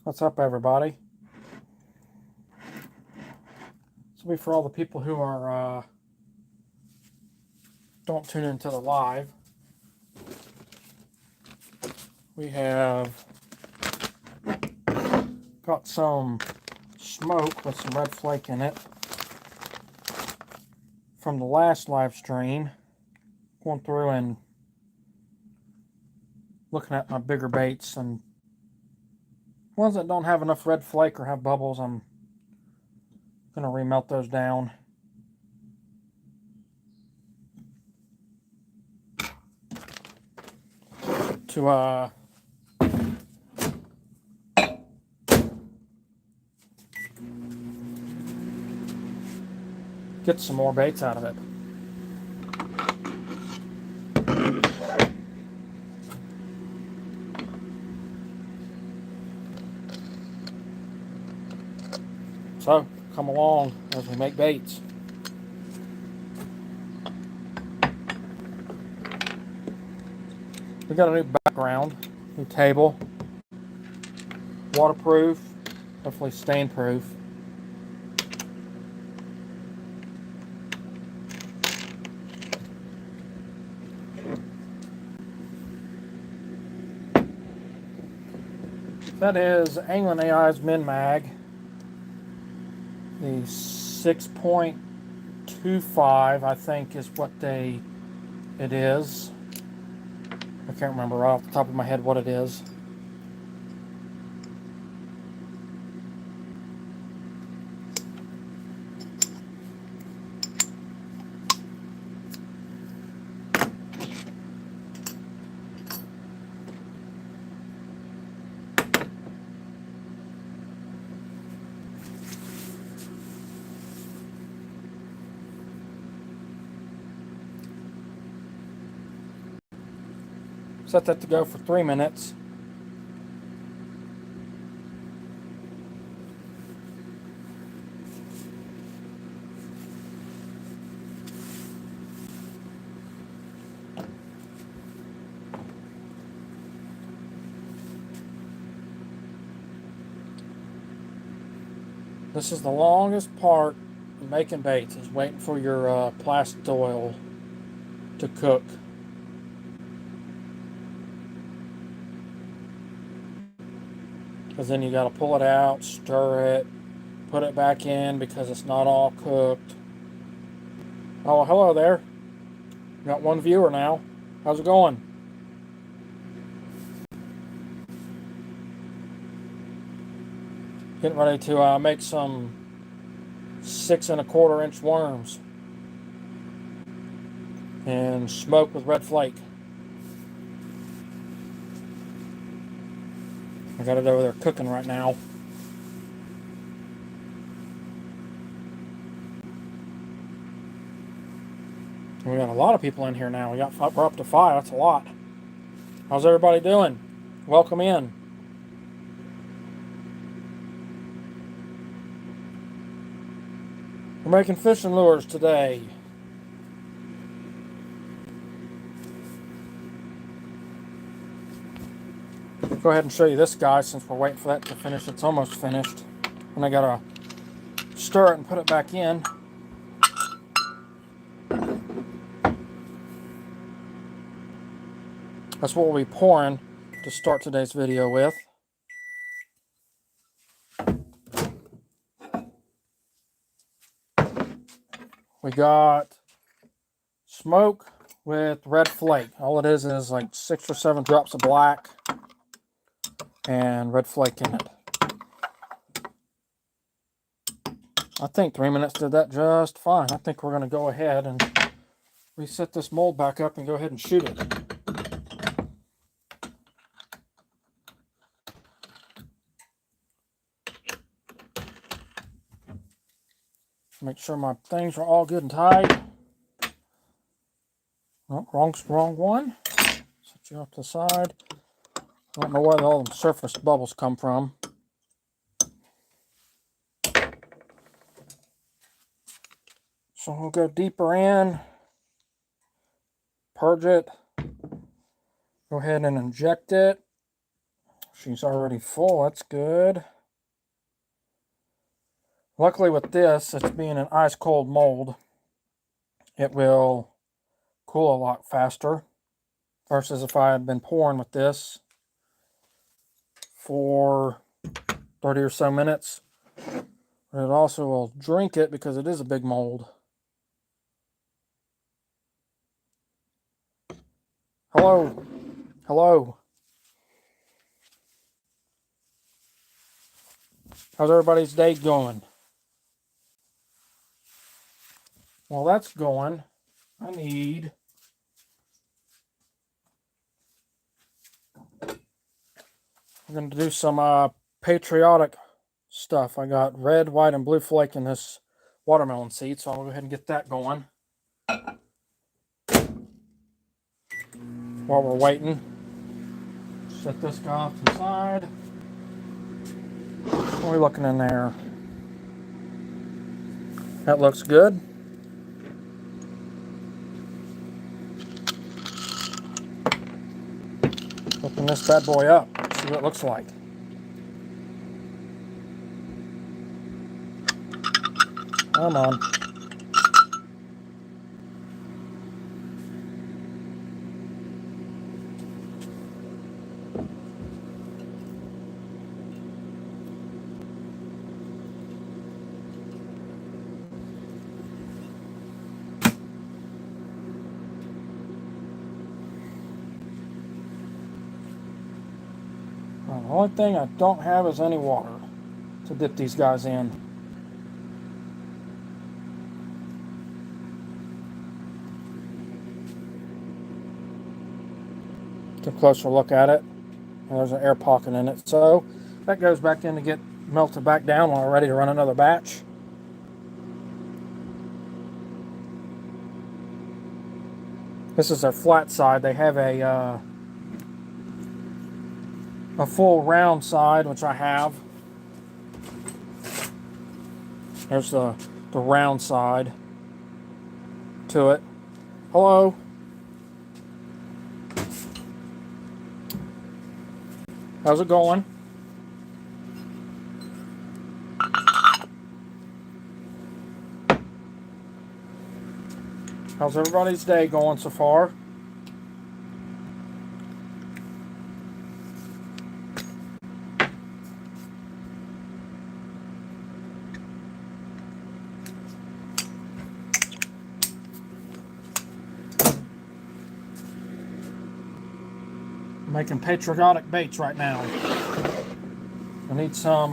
What's up, everybody? This will be for all the people who are don't tune into the live. We have got some smoke with some red flake in it from the last live stream. Going through and looking at my bigger baits, and ones that don't have enough red flake or have bubbles, I'm gonna remelt those down. To get some more baits out of it. So come along as we make baits. We got a new background, new table, waterproof, hopefully stain proof. That is Angling AI's Min Mag, the 6.25, I think is what it is. I can't remember off the top of my head what it is. Set that to go for 3 minutes. This is the longest part of making baits, is waiting for your plastic oil to cook. Because then you got to pull it out, stir it, put it back in because it's not all cooked. Oh, hello there. Got one viewer now. How's it going? Getting ready to make some 6 1/4 inch worms and smoke with red flake. I got it over there cooking right now. We got a lot of people in here now. We're up to 5. That's a lot. How's everybody doing? Welcome in. We're making fishing lures today. Go ahead and show you this guy since we're waiting for that to finish. It's almost finished. And I gotta stir it and put it back in. That's what we'll be pouring to start today's video with. We got smoke with red flake. All it is like 6 or 7 drops of black and red flake in it. I think 3 minutes did that just fine. I think we're going to go ahead and reset this mold back up and go ahead and shoot it. Make sure my things are all good and tight. Oh, wrong one. Set you off to the side. I don't know where all the surface bubbles come from. So we'll go deeper in, purge it, go ahead and inject it. She's already full. That's good. Luckily with this, it's being an ice cold mold, it will cool a lot faster versus if I had been pouring with this for 30 or so minutes. But it also will drink it because it is a big mold. Hello. Hello. How's everybody's day going? While that's going, I'm going to do some patriotic stuff. I got red, white, and blue flake in this watermelon seed, so I'll go ahead and get that going. While we're waiting, set this guy off to the side. What are we looking in there? That looks good. Open this bad boy up, see what it looks like. Come on. The only thing I don't have is any water to dip these guys in. Get a closer look at it. And there's an air pocket in it. So that goes back in to get melted back down when we're ready to run another batch. This is their flat side. They have a full round side, which I have. There's the round side to it. Hello. How's it going? How's everybody's day going so far? Making patriotic baits right now. I need some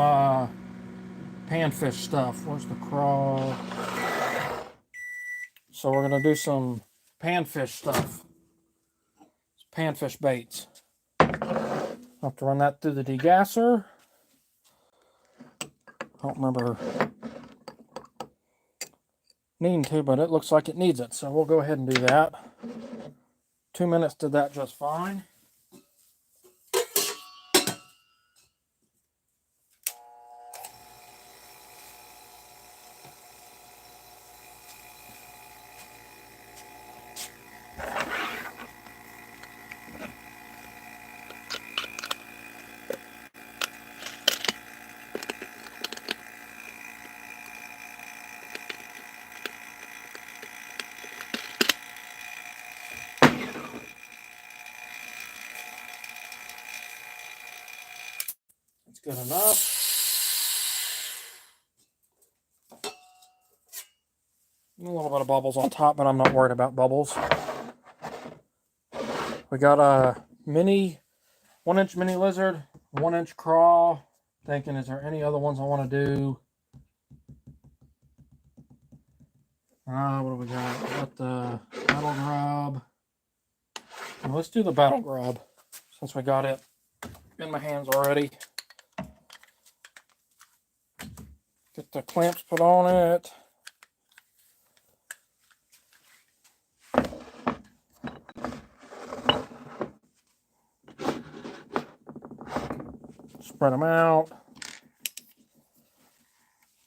panfish stuff. Where's the crawl? So we're gonna do some panfish stuff. Panfish baits. I'll have to run that through the degasser. I don't remember needing to, but it looks like it needs it. So we'll go ahead and do that. 2 minutes did that just fine. That's good enough. A little bit of bubbles on top, but I'm not worried about bubbles. We got a mini 1-inch mini lizard, 1-inch craw. Thinking, is there any other ones I want to do? What do we got? We got the battle grub. Well, let's do the battle grub since we got it in my hands already. Get the clamps put on it. Spread them out.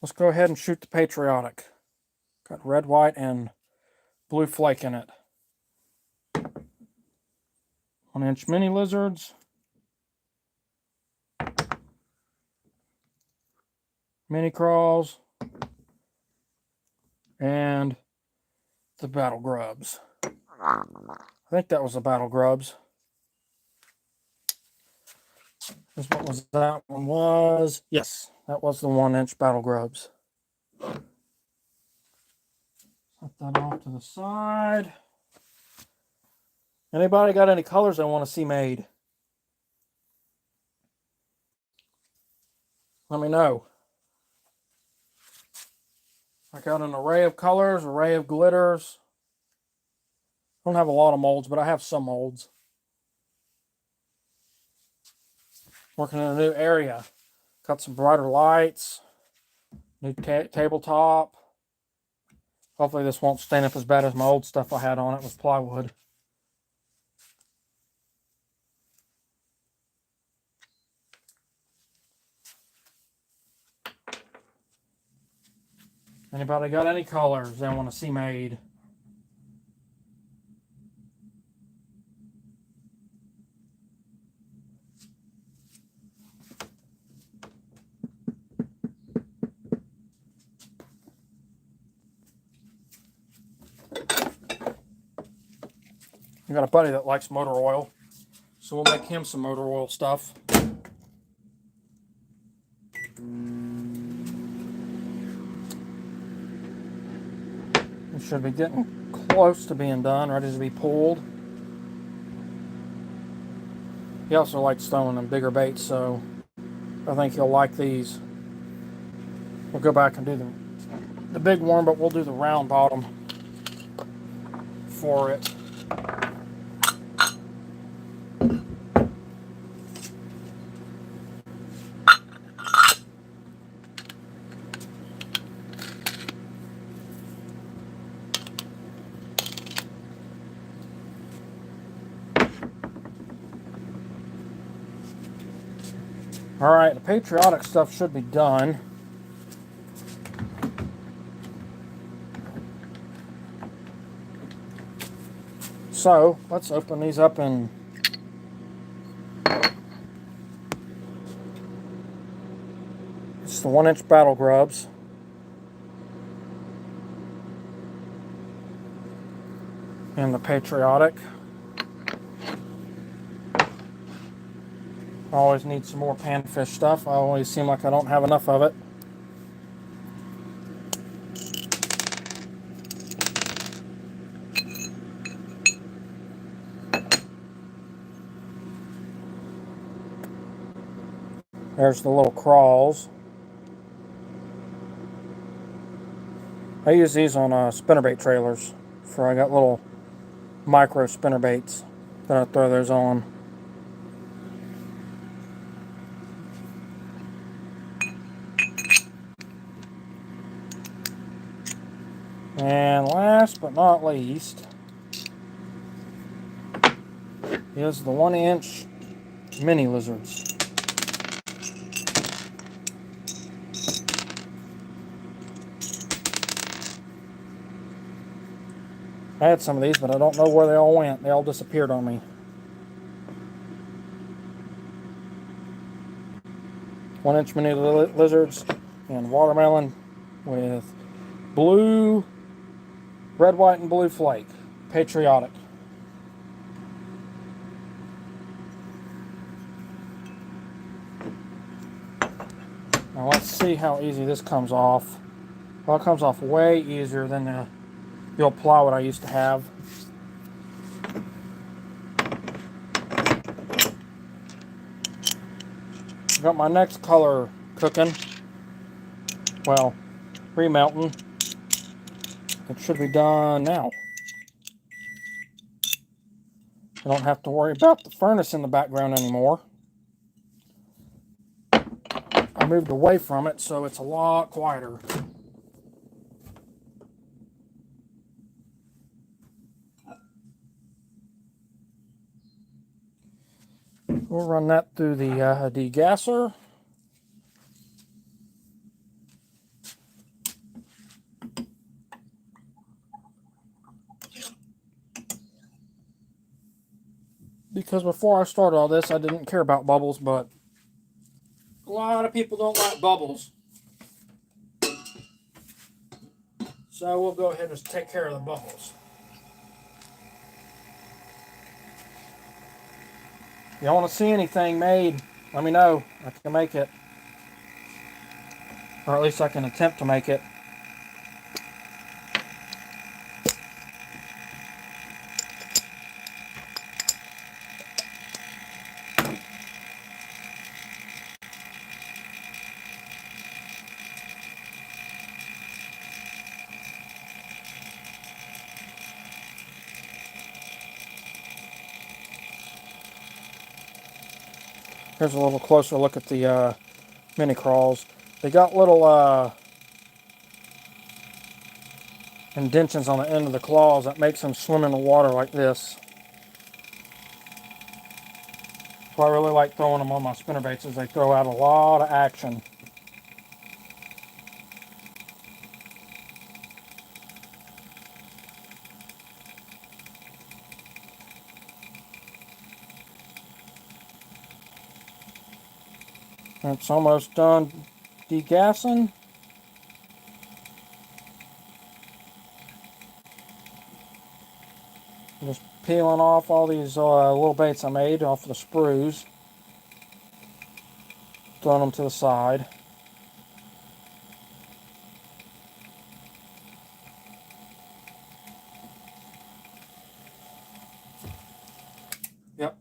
Let's go ahead and shoot the patriotic. Got red, white, and blue flake in it. 1-inch mini lizards. mini crawls, and the Battle Grubs. I think that was the Battle Grubs. Is what was that one was? Yes, that was the 1-inch Battle Grubs. Set that off to the side. Anybody got any colors they want to see made? Let me know. I got an array of colors, array of glitters. I don't have a lot of molds, but I have some molds. Working in a new area. Got some brighter lights. New tabletop. Hopefully this won't stand up as bad as my old stuff I had on it with plywood. Anybody got any colors they want to see made? I got a buddy that likes motor oil, so we'll make him some motor oil stuff. It should be getting close to being done, ready to be pulled. He also likes throwing them bigger baits, so I think he'll like these. We'll go back and do the big worm, but we'll do the round bottom for it. Alright, the patriotic stuff should be done. So, let's open these up and it's the 1-inch Battle Grubs. And the patriotic. I always need some more panfish stuff. I always seem like I don't have enough of it. There's the little crawls. I use these on spinnerbait trailers. I got little micro spinnerbaits that I throw those on. And last but not least is the 1-inch mini lizards. I had some of these, but I don't know where they all went. They all disappeared on me. 1-inch mini lizards and watermelon with blue, red, white, and blue flake. Patriotic. Now let's see how easy this comes off. Well, it comes off way easier than the old plywood I used to have. Got my next color cooking. Well, remelting. It should be done now. I don't have to worry about the furnace in the background anymore. I moved away from it, so it's a lot quieter. We'll run that through the degasser. Because before I started all this, I didn't care about bubbles, but a lot of people don't like bubbles. So we'll go ahead and just take care of the bubbles. If you want to see anything made, let me know. I can make it. Or at least I can attempt to make it. Here's a little closer look at the mini crawls. They got little indentions on the end of the claws that makes them swim in the water like this. So I really like throwing them on my spinnerbaits as they throw out a lot of action. It's almost done degassing. Just peeling off all these little baits I made off the sprues. Throwing them to the side. Yep.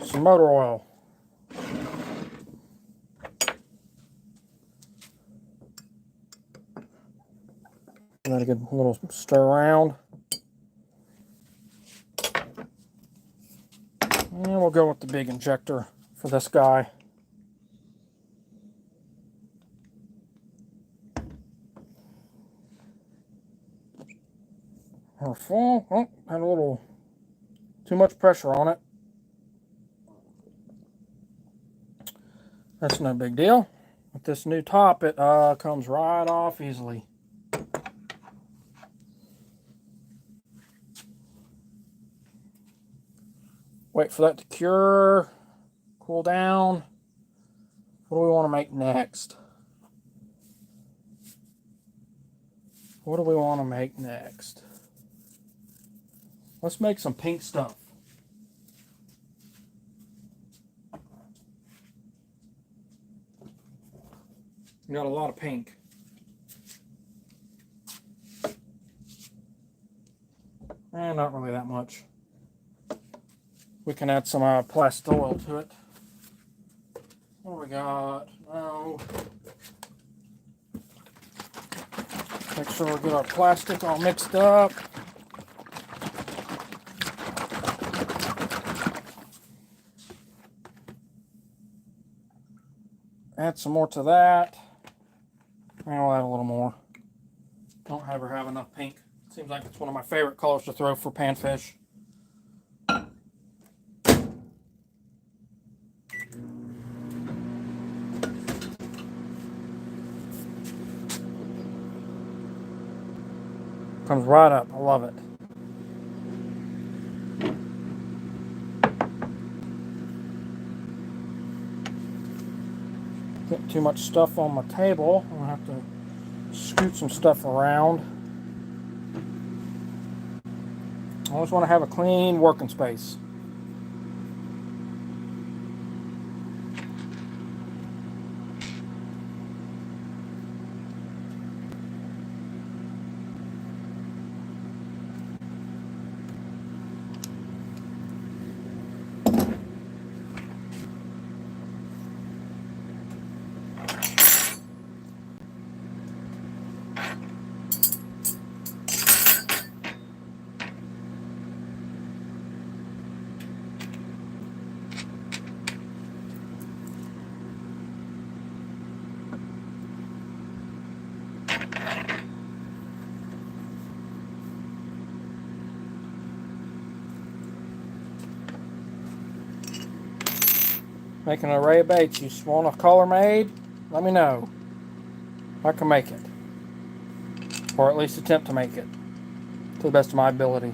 Some motor oil. Let it get a little stir around. And we'll go with the big injector for this guy. We're full. Oh, had a little too much pressure on it. That's no big deal. With this new top, it comes right off easily. Wait for that to cure, cool down. What do we want to make next? What do we want to make next? Let's make some pink stuff. We got a lot of pink. And not really that much. We can add some plastic oil to it. What do we got? Oh. Make sure we get our plastic all mixed up. Add some more to that. And I'll add a little more. Don't ever have enough pink. Seems like it's one of my favorite colors to throw for panfish. Comes right up. I love it. Get too much stuff on my table. I'm gonna have to scoot some stuff around. I always want to have a clean working space. Making an array of baits. You want a color made? Let me know. I can make it. Or at least attempt to make it. To the best of my ability.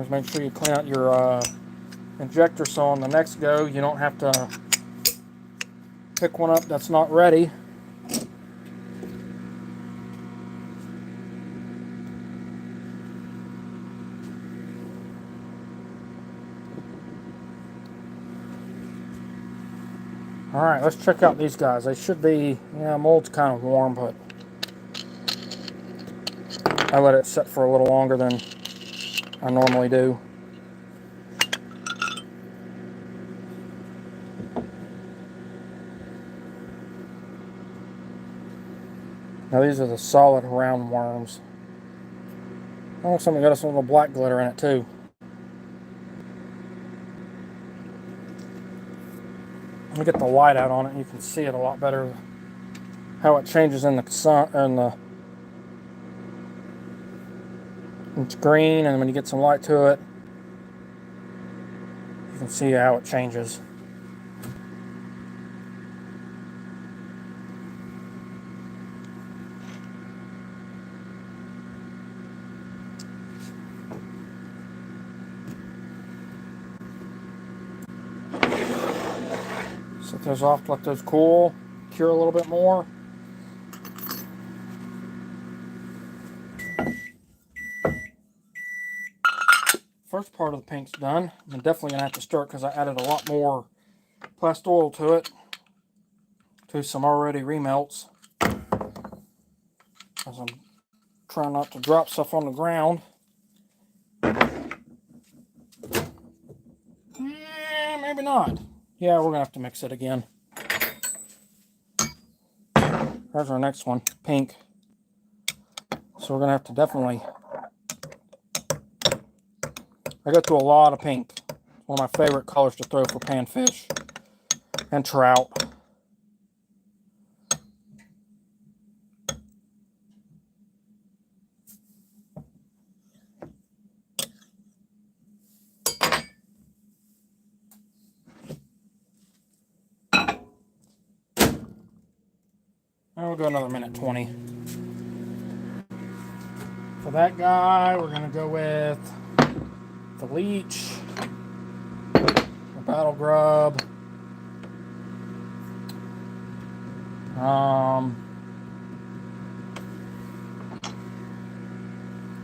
Always make sure you clean out your injector so on the next go you don't have to pick one up that's not ready. Alright, let's check out these guys. They should be, yeah, mold's kind of warm, but I let it sit for a little longer than I normally do. Now these are the solid round worms. Oh, something got us a little black glitter in it too. Let me get the light out on it and you can see it a lot better. How it changes in the sun, it's green, and when you get some light to it, you can see how it changes. Set those off, let those cool, cure a little bit more. First part of the paint's done. I'm definitely going to have to stir it because I added a lot more Plast-Oil to it, to some already remelts. As I'm trying not to drop stuff on the ground. Maybe not. Yeah, we're going to have to mix it again. There's our next one, pink. So we're going to have to definitely... I go through a lot of pink. One of my favorite colors to throw for panfish and trout. And we'll go another minute 20. For that guy, we're going to go with the leech, the battle grub, and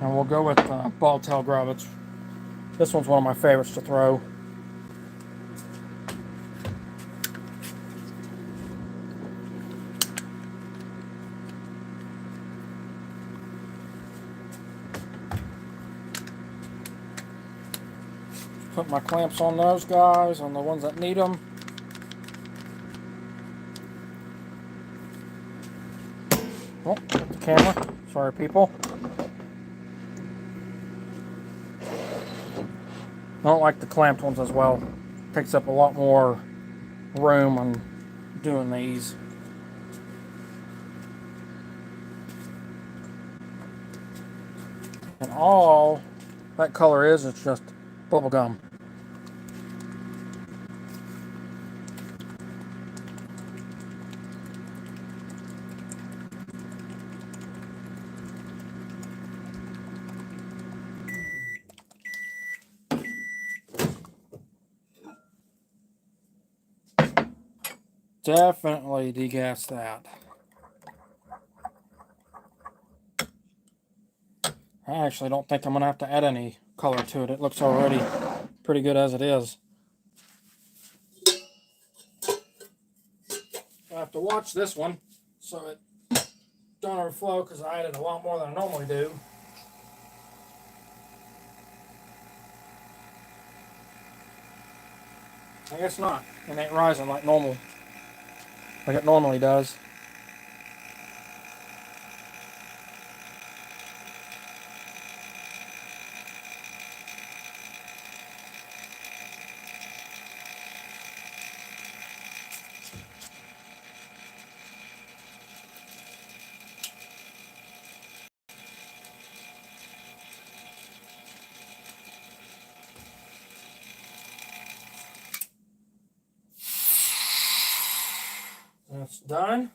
we'll go with ball-tail grub. This one's one of my favorites to throw. Put my clamps on those guys, on the ones that need them. Oh, hit the camera. Sorry, people. I don't like the clamped ones as well. Takes up a lot more room on doing these. And all that color is just bubble gum. Definitely degas that. I actually don't think I'm going to have to add any color to it. It looks already pretty good as it is. I have to watch this one so it don't overflow because I added a lot more than I normally do. I guess not. It ain't rising like normal. Like it normally does. That's done.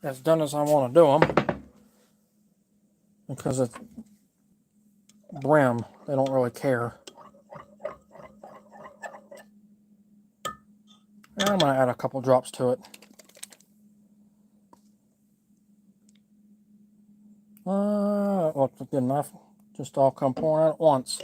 As done as I want to do them. Because brim. They don't really care. And I'm going to add a couple drops to it. Looks good enough. Just all come pouring out at once.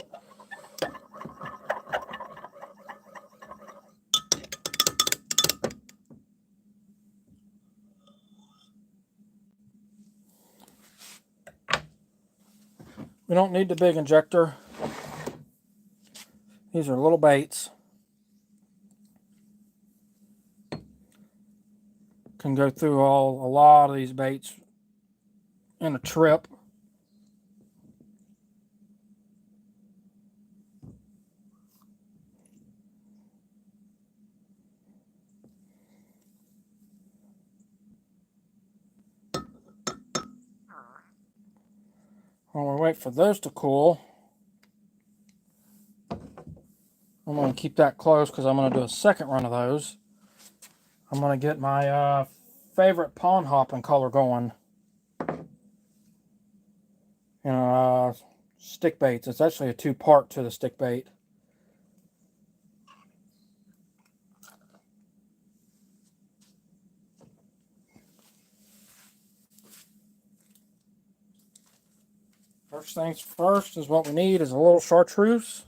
We don't need the big injector. These are little baits. Can go through a lot of these baits in a trip. While we wait for those to cool, I'm going to keep that close because I'm going to do a second run of those. I'm going to get my favorite pond hopping color going. Stick baits. It's actually a two-part to the stick bait. First things first is what we need is a little chartreuse.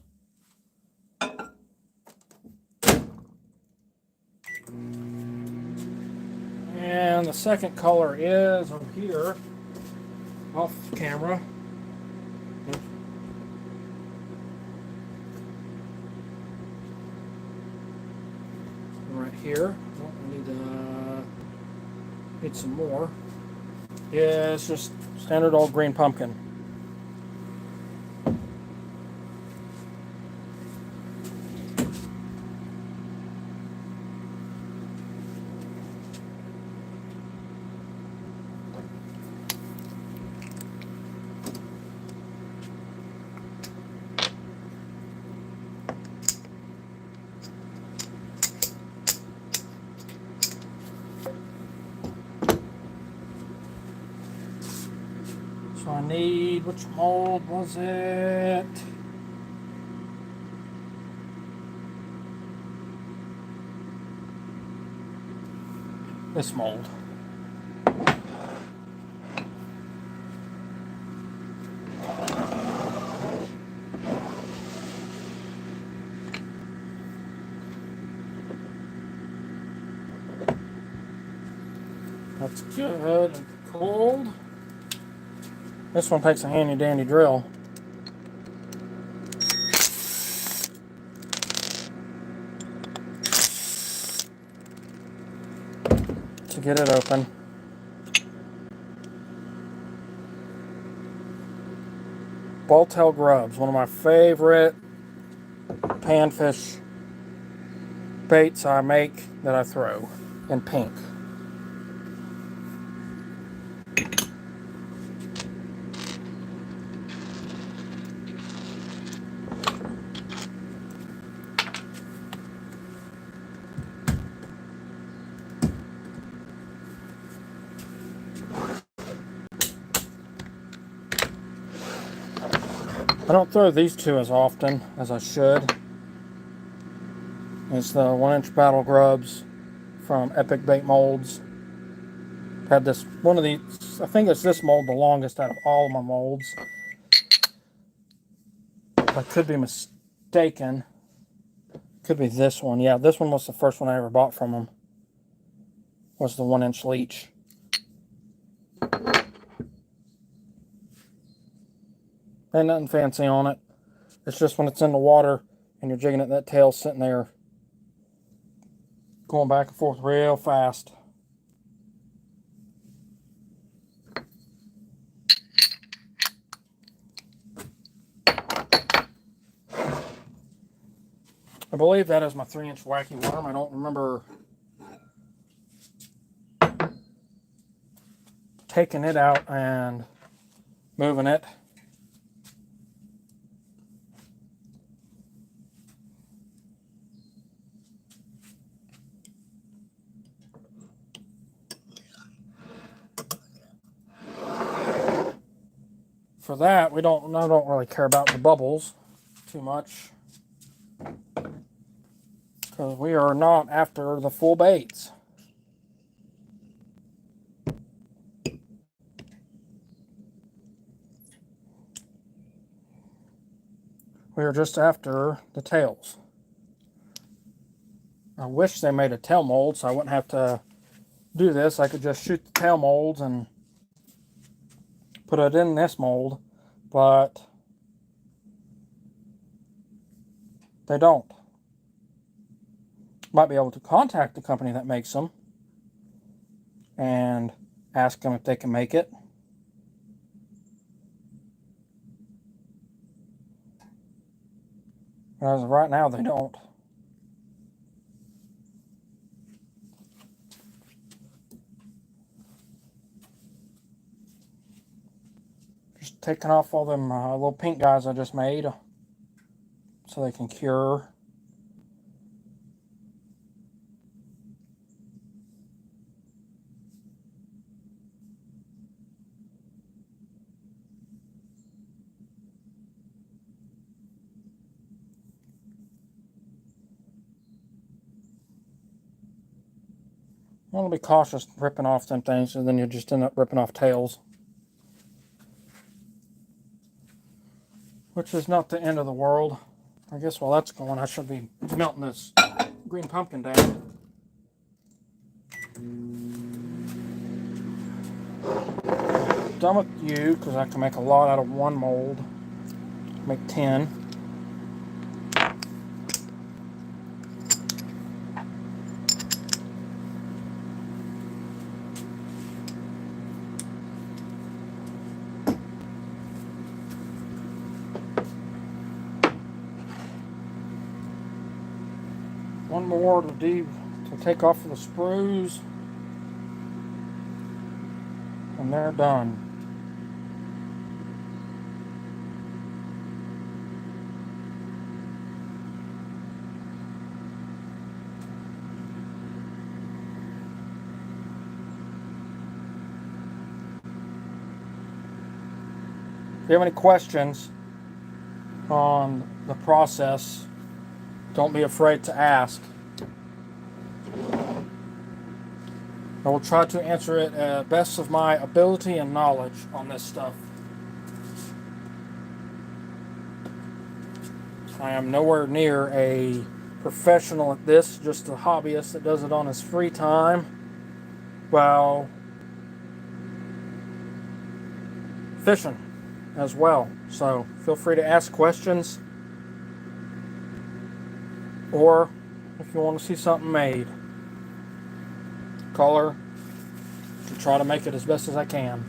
And the second color is over here, off camera. Right here. Oh, I need some more. Yeah, it's just standard old green pumpkin. So I need, which mold was it? This mold. That's good and cold. This one takes a handy dandy drill. To get it open. Balltail grubs, one of my favorite panfish baits I make that I throw in pink. I don't throw these two as often as I should. It's the 1-inch battle grubs from Epic Bait Molds. Had this one of these, I think it's this mold the longest out of all of my molds. I could be mistaken. Could be this one. Yeah, this one was the first one I ever bought from them. Was the 1-inch leech. Ain't nothing fancy on it. It's just when it's in the water and you're jigging it, that tail's sitting there going back and forth real fast. I believe that is my 3-inch wacky worm. I don't remember taking it out and moving it. for that, I don't really care about the bubbles too much, because we are not after the full baits. We are just after the tails. I wish they made a tail mold so I wouldn't have to do this. I could just shoot the tail molds and put it in this mold, but they don't. Might be able to contact the company that makes them and ask them if they can make it. As of right now, they don't. Just taking off all them little pink guys I just made so they can cure. I want to be cautious ripping off them things, so then you just end up ripping off tails. Which is not the end of the world. I guess while that's going, I should be melting this green pumpkin down. Done with you, because I can make a lot out of one mold. Make 10. One more to take off of the sprues, and they're done. If you have any questions on the process, don't be afraid to ask. I will try to answer it at best of my ability and knowledge on this stuff. I am nowhere near a professional at this, just a hobbyist that does it on his free time while fishing as well. So feel free to ask questions, or if you want to see something made, call her to try to make it as best as I can.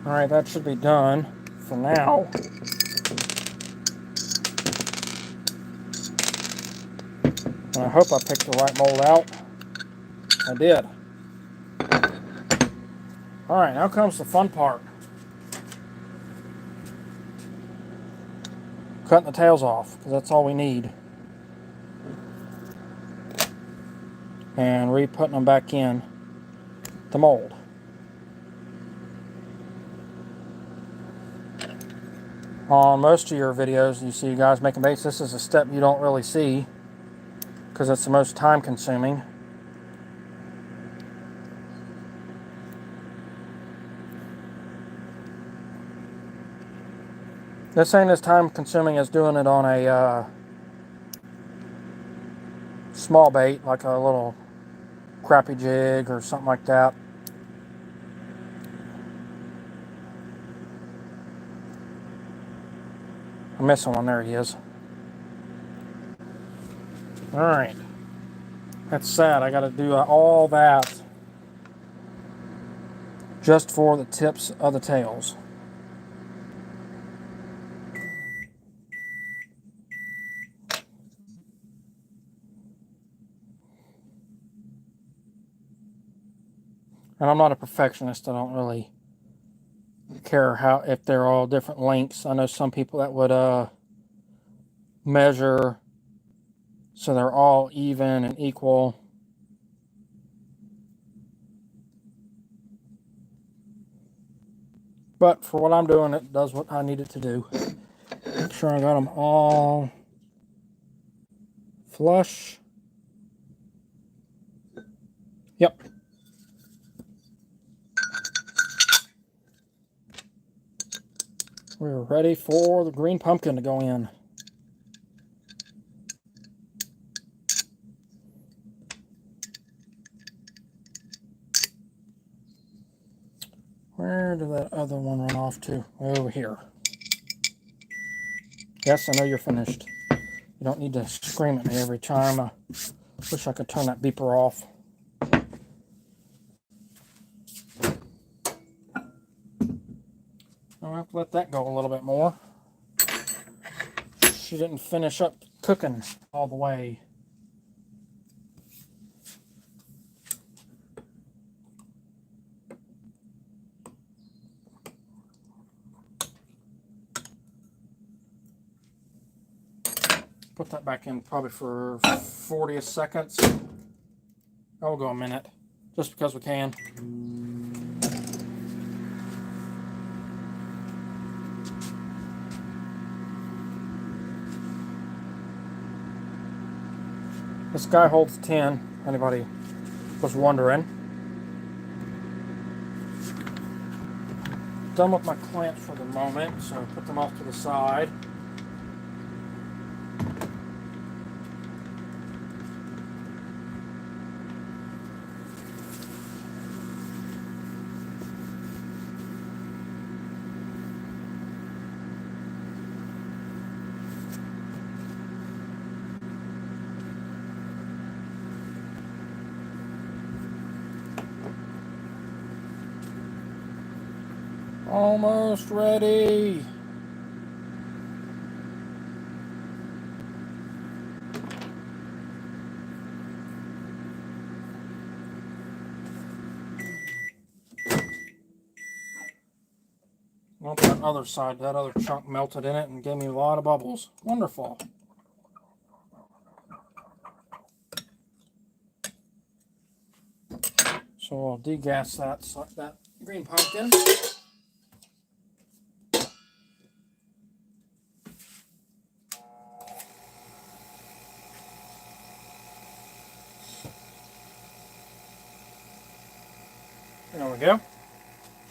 Alright, that should be done for now. And I hope I picked the right mold out. I did. Alright, now comes the fun part. Cutting the tails off, because that's all we need. And re-putting them back in the mold. On most of your videos, you see you guys making baits. This is a step you don't really see, because it's the most time consuming. This ain't as time consuming as doing it on a small bait, like a little crappie jig or something like that. I'm missing one. There he is. Alright. That's sad. I got to do all that just for the tips of the tails. And I'm not a perfectionist. I don't really care if they're all different lengths. I know some people that would measure so they're all even and equal. But for what I'm doing, it does what I need it to do. Make sure I got them all flush. Yep. We're ready for the green pumpkin to go in. Where did that other one run off to? Over here. Yes, I know you're finished. You don't need to scream at me every time. I wish I could turn that beeper off. I'll have to let that go a little bit more. She didn't finish up cooking all the way. Put that back in probably for 40 seconds. I'll go a minute, just because we can. This guy holds 10, anybody was wondering. Done with my clamps for the moment, so put them off to the side. Almost ready. Well, that other side, that other chunk melted in it and gave me a lot of bubbles. Wonderful. So I'll degas that green pumpkin. There we go.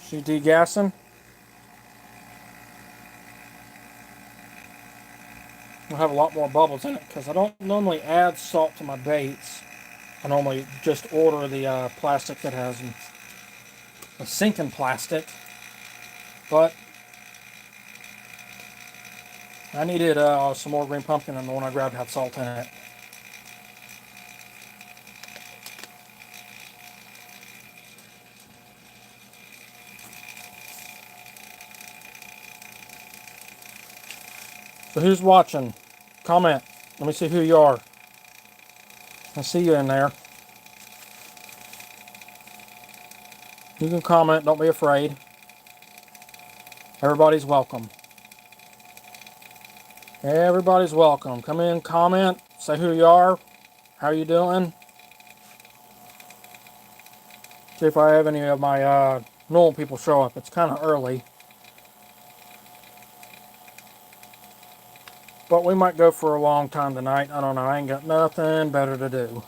She's degassing. We'll have a lot more bubbles in it because I don't normally add salt to my baits. I normally just order the plastic that has a sinking plastic. But I needed some more green pumpkin, and the one I grabbed had salt in it. So who's watching? Comment. Let me see who you are. I see you in there. You can comment. Don't be afraid. Everybody's welcome. Everybody's welcome. Come in, comment, say who you are, how you doing. See if I have any of my normal people show up. It's kind of early. But we might go for a long time tonight. I don't know. I ain't got nothing better to do.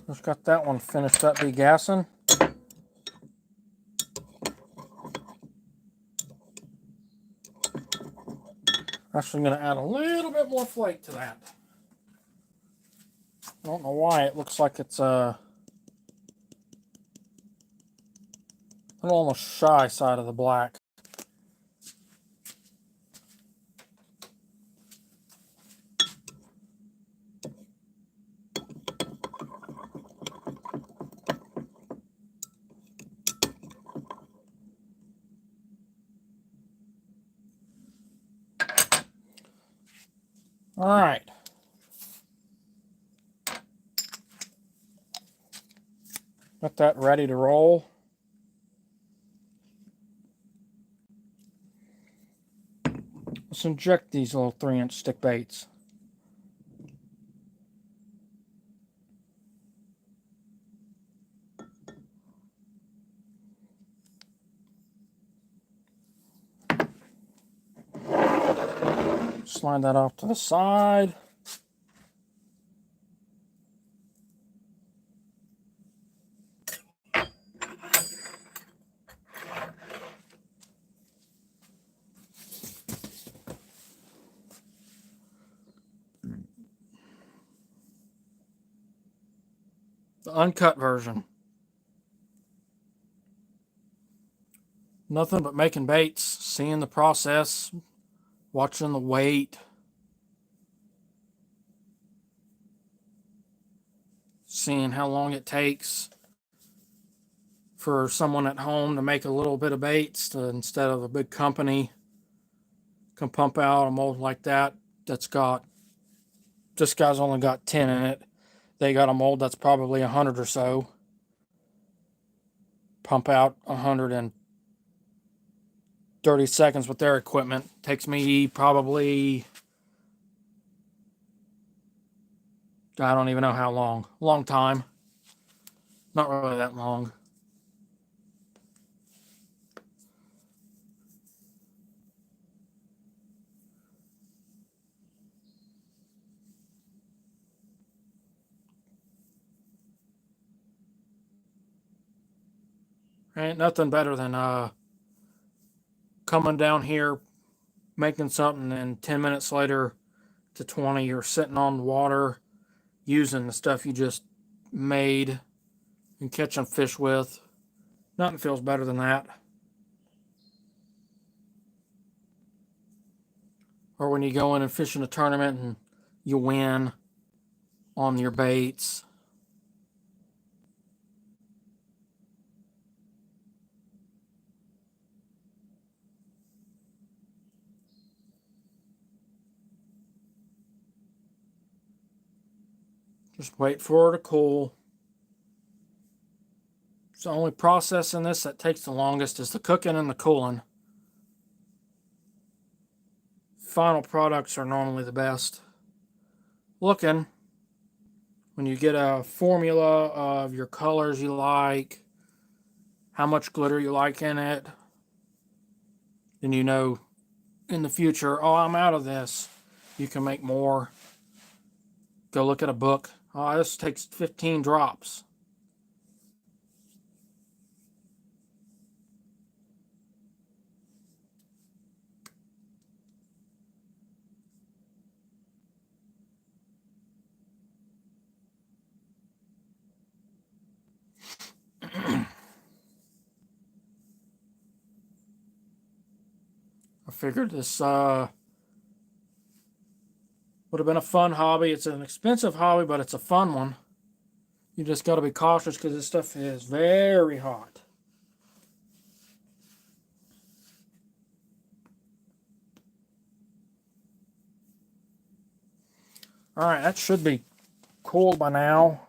Just got that one finished up degassing. Actually, I'm going to add a little bit more flake to that. I don't know why it looks like it's a little on the shy side of the black. All right. Got that ready to roll. Let's inject these little 3-inch stick baits. Slide that off to the side. The uncut version. Nothing but making baits, seeing the process, watching the weight, seeing how long it takes for someone at home to make a little bit of baits instead of a big company can pump out a mold like that that's got, this guy's only got 10 in it. They got a mold that's probably 100 or so. Pump out 100 in 30 seconds with their equipment. Takes me probably, I don't even know how long. Long time. Not really that long. Ain't nothing better than coming down here, making something, and 10 minutes later to 20, you're sitting on the water using the stuff you just made and catching fish with. Nothing feels better than that. Or when you go in and fish in a tournament and you win on your baits. Just wait for it to cool. It's the only process in this that takes the longest is the cooking and the cooling. Final products are normally the best looking. When you get a formula of your colors you like, how much glitter you like in it, then you know in the future, oh, I'm out of this. You can make more. Go look at a book. Oh, this takes 15 drops. I figured this would have been a fun hobby. It's an expensive hobby, but it's a fun one. You just got to be cautious because this stuff is very hot. Alright, that should be cooled by now.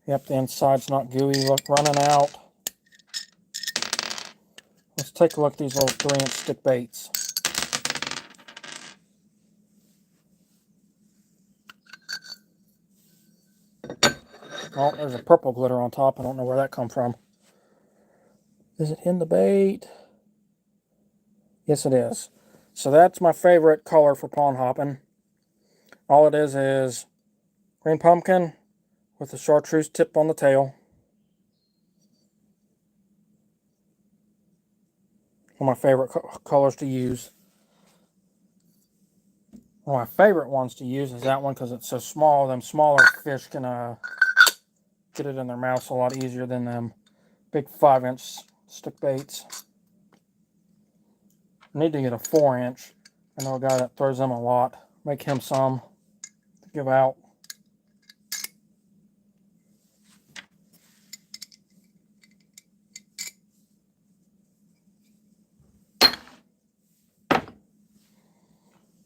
Yep, the inside's not gooey. Look, running out. Let's take a look at these little 3-inch stick baits. Oh, there's a purple glitter on top. I don't know where that come from. Is it in the bait? Yes, it is. So that's my favorite color for pond hopping. All it is green pumpkin with a chartreuse tip on the tail. One of my favorite colors to use. One of my favorite ones to use is that one because it's so small. Them smaller fish can get it in their mouths a lot easier than them big 5-inch stick baits. I need to get a 4-inch. I know a guy that throws them a lot. Make him some to give out.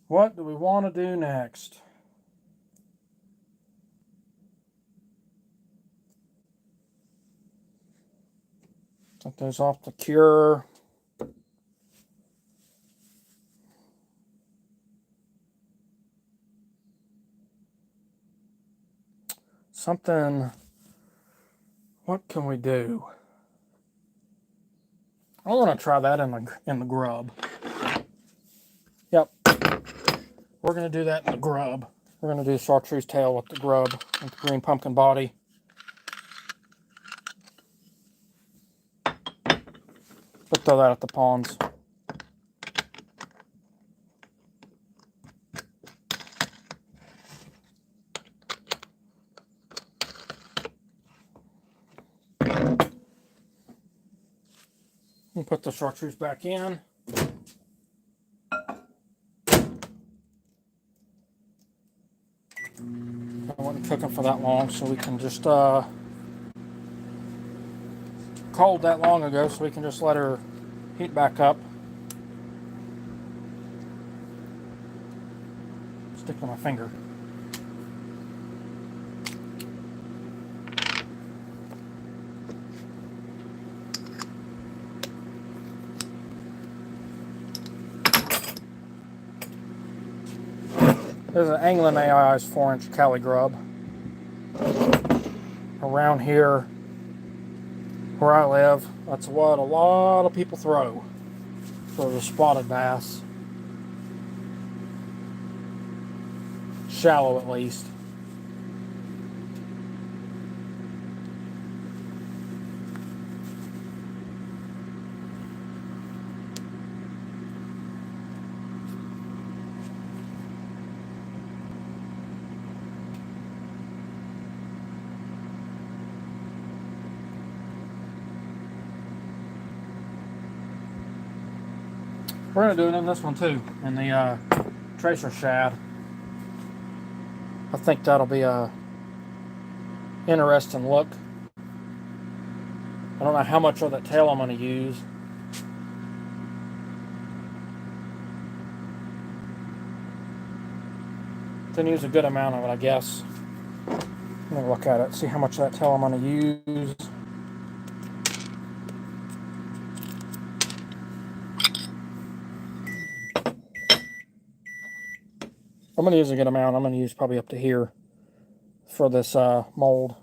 What do we want to do next? Take those off the cure. Something, what can we do? I want to try that in the grub. Yep, we're going to do that in the grub. We're going to do chartreuse tail with the grub, with the green pumpkin body. But throw that at the ponds. We'll put the chartreuse back in. I wasn't cooking for that long, so we can just cold that long ago, so we can just let her heat back up. Stick to my finger. There's an Anglin AI's 4-inch Cali grub. Around here, where I live, that's what a lot of people throw for the spotted bass. Shallow at least. We're going to do it in this one too, in the tracer shad. I think that'll be a interesting look. I don't know how much of that tail I'm going to use. Gonna use a good amount of it, I guess. Let me look at it, see how much of that tail I'm going to use. I'm going to use a good amount. I'm going to use probably up to here for this mold.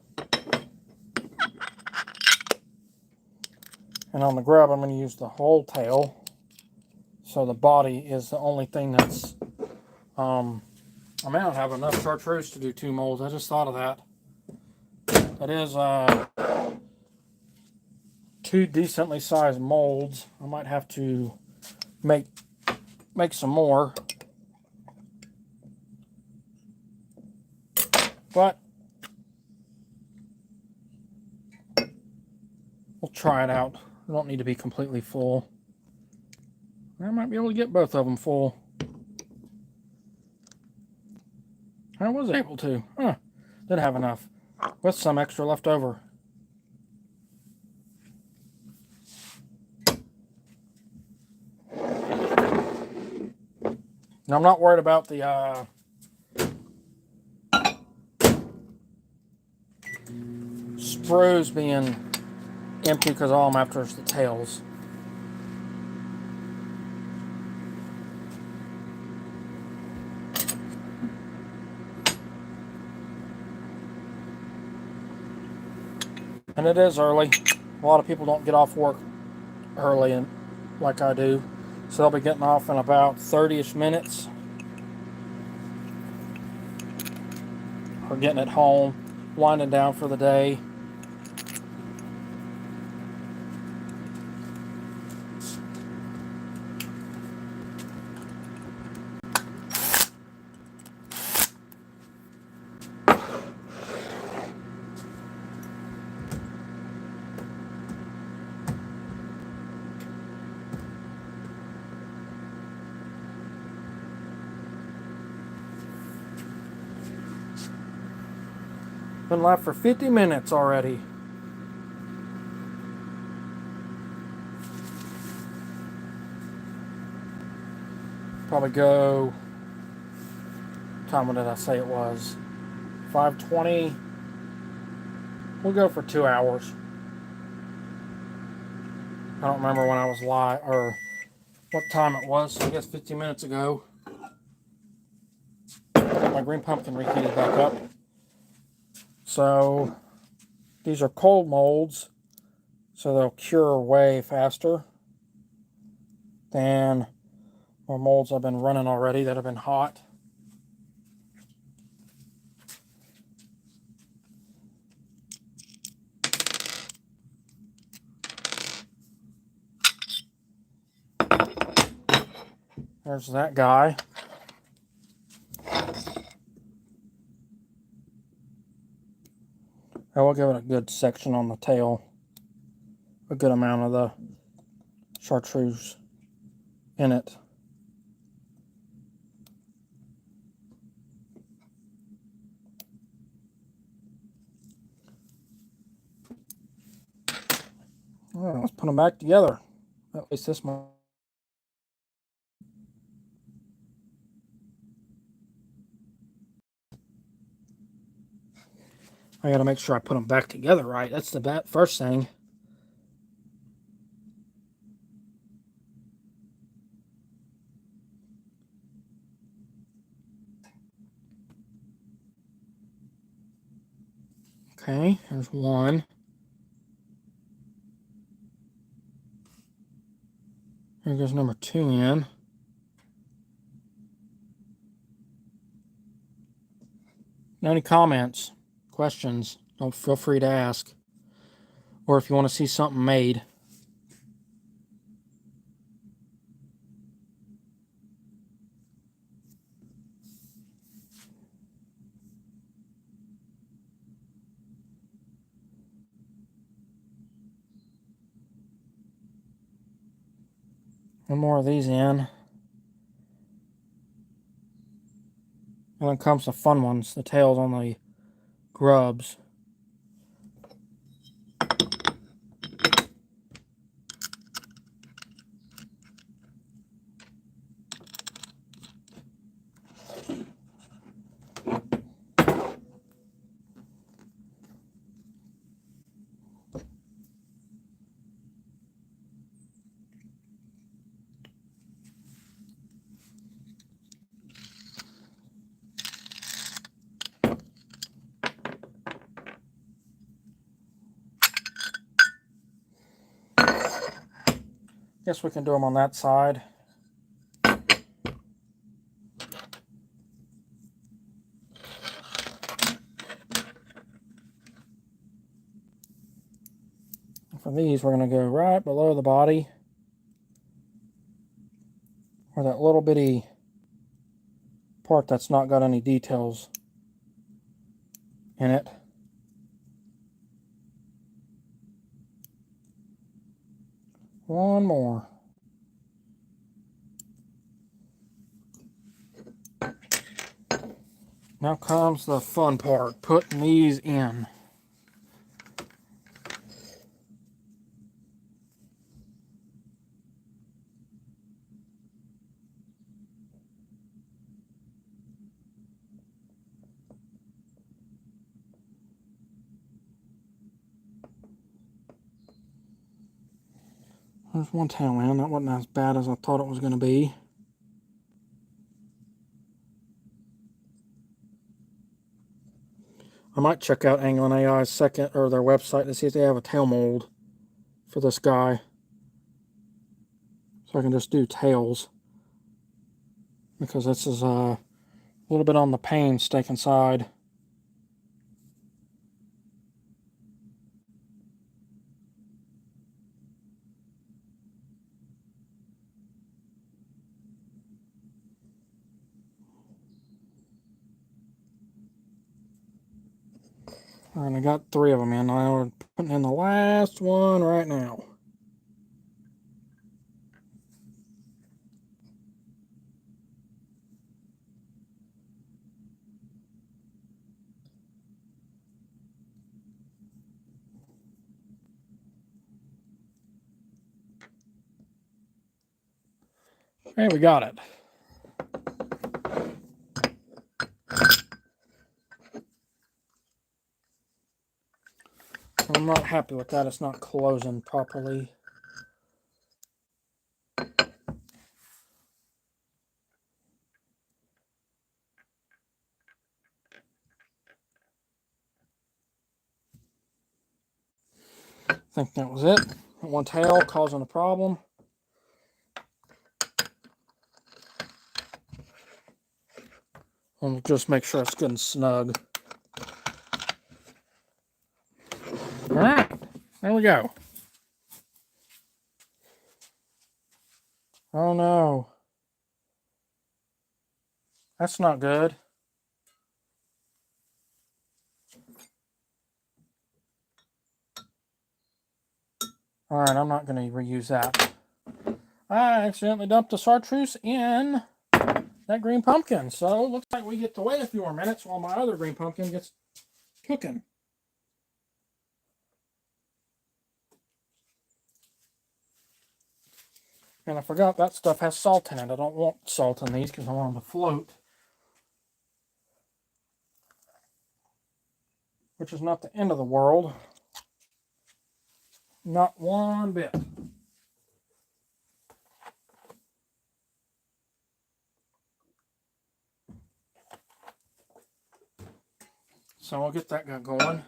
And on the grub, I'm going to use the whole tail. So the body is the only thing that's... I may not have enough chartreuse to do 2 molds. I just thought of that. That is 2 decently sized molds. I might have to make some more. But we'll try it out. I don't need to be completely full. I might be able to get both of them full. I was able to. Did have enough. With some extra left over. Now I'm not worried about the sprues being empty because all I'm after is the tails. And it is early. A lot of people don't get off work early and like I do. So they'll be getting off in about 30-ish minutes. Or getting at home, winding down for the day. Been live for 50 minutes already. Probably go... What did I say it was? 5:20. We'll go for 2 hours. I don't remember when I was live or what time it was. So I guess 15 minutes ago. Got my green pumpkin reheated back up. So these are cold molds, so they'll cure way faster than my molds I've been running already that have been hot. There's that guy. I will give it a good section on the tail. A good amount of the chartreuse in it. All right, let's put them back together. At least this one. I gotta make sure I put them back together right. That's the first thing. Okay, there's one. Here goes number 2 in. Now, any comments, questions, don't feel free to ask. Or if you want to see something made. One more of these in. And then comes the fun ones, the tails on the grubs. Guess we can do them on that side. For these, we're going to go right below the body, where that little bitty part that's not got any details in it. One more. Now comes the fun part, putting these in. There's one tail in. That wasn't as bad as I thought it was going to be. I might check out Anglin AI's second or their website to see if they have a tail mold for this guy, so I can just do tails, because this is a little bit on the painstaking side. Alright, I got 3 of them in. Now we're putting in the last one right now. Hey, we got it. I'm not happy with that. It's not closing properly. think that was it. One tail causing a problem. And just make sure it's good and snug. All right, there we go. Oh no. That's not good. All right, I'm not going to reuse that. I accidentally dumped the chartreuse in that green pumpkin. So it looks like we get to wait a few more minutes while my other green pumpkin gets cooking. And I forgot that stuff has salt in it. I don't want salt in these because I want them to float. Which is not the end of the world. Not one bit. So we'll get that guy going.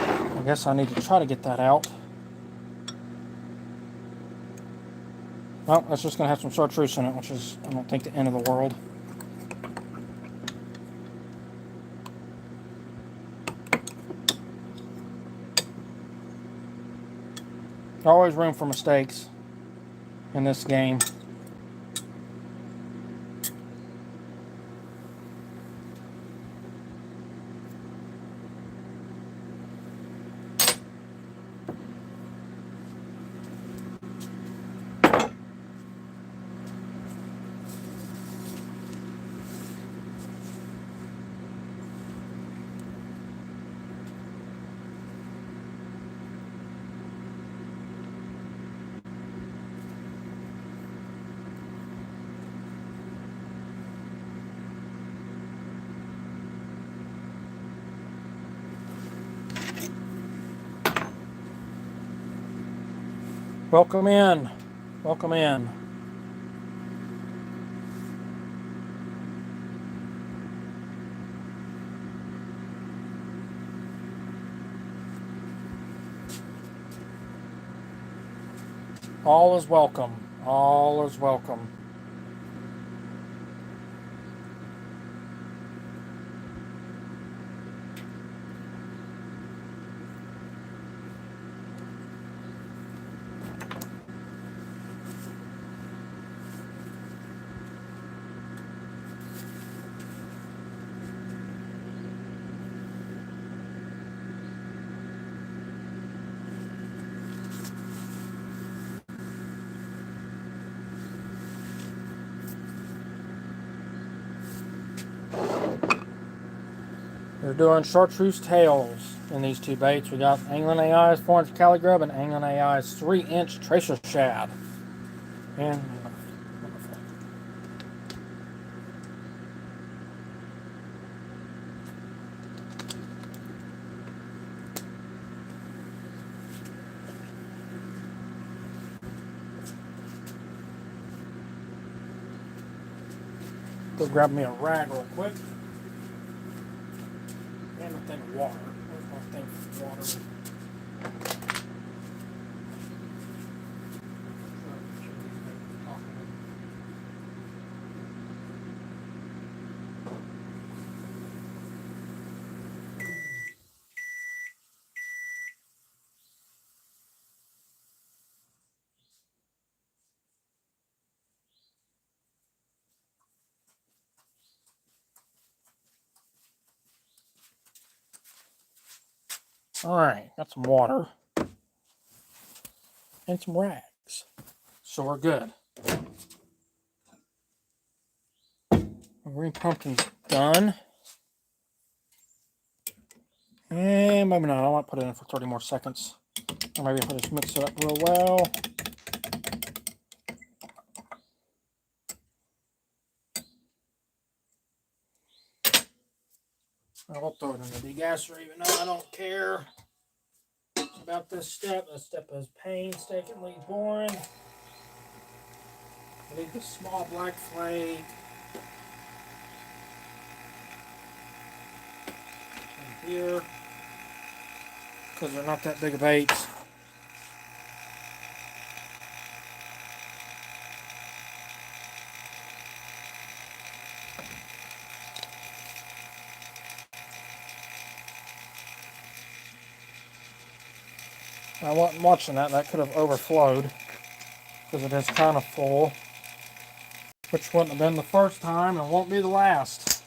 I guess I need to try to get that out. Well, that's just going to have some chartreuse in it, which is, I don't think, the end of the world. Always room for mistakes in this game. Welcome in. Welcome in. All is welcome. All is welcome. We're doing chartreuse tails in these two baits. We got Anglin AI's 4-inch Cali Grub and Anglin AI's 3-inch Tracer Shad. And go grab me a rag real quick. And a thing of water. Where's my thing for water? Alright, got some water. And some rags. So we're good. The green pumpkin's done. And maybe not. I want to put it in for 30 more seconds. Or maybe if I just mix it up real well. I'll throw it in the degasser even though I don't care about this step. This step is painstakingly boring. I need the small black flake. And here. Because they're not that big of baits. I wasn't watching that. That could have overflowed. Because it is kind of full. Which wouldn't have been the first time and won't be the last.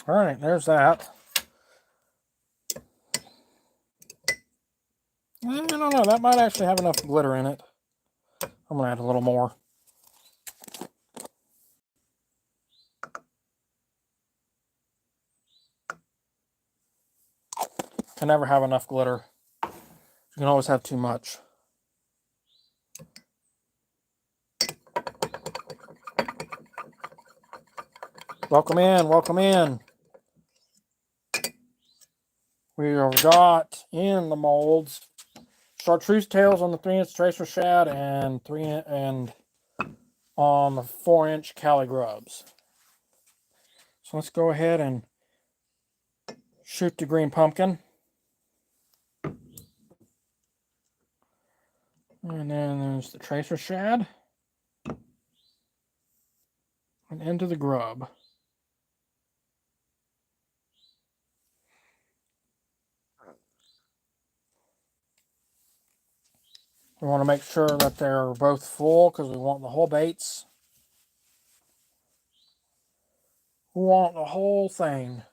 Alright, there's that. I don't know, that might actually have enough glitter in it. I'm going to add a little more. Can never have enough glitter. You can always have too much. Welcome in, welcome in. We have got in the molds chartreuse tails on the 3-inch tracer shad and on the 4-inch Cali grubs. So let's go ahead and shoot the green pumpkin. And then there's the tracer shad. And into the grub. We want to make sure that they're both full because we want the whole baits. We want the whole thing.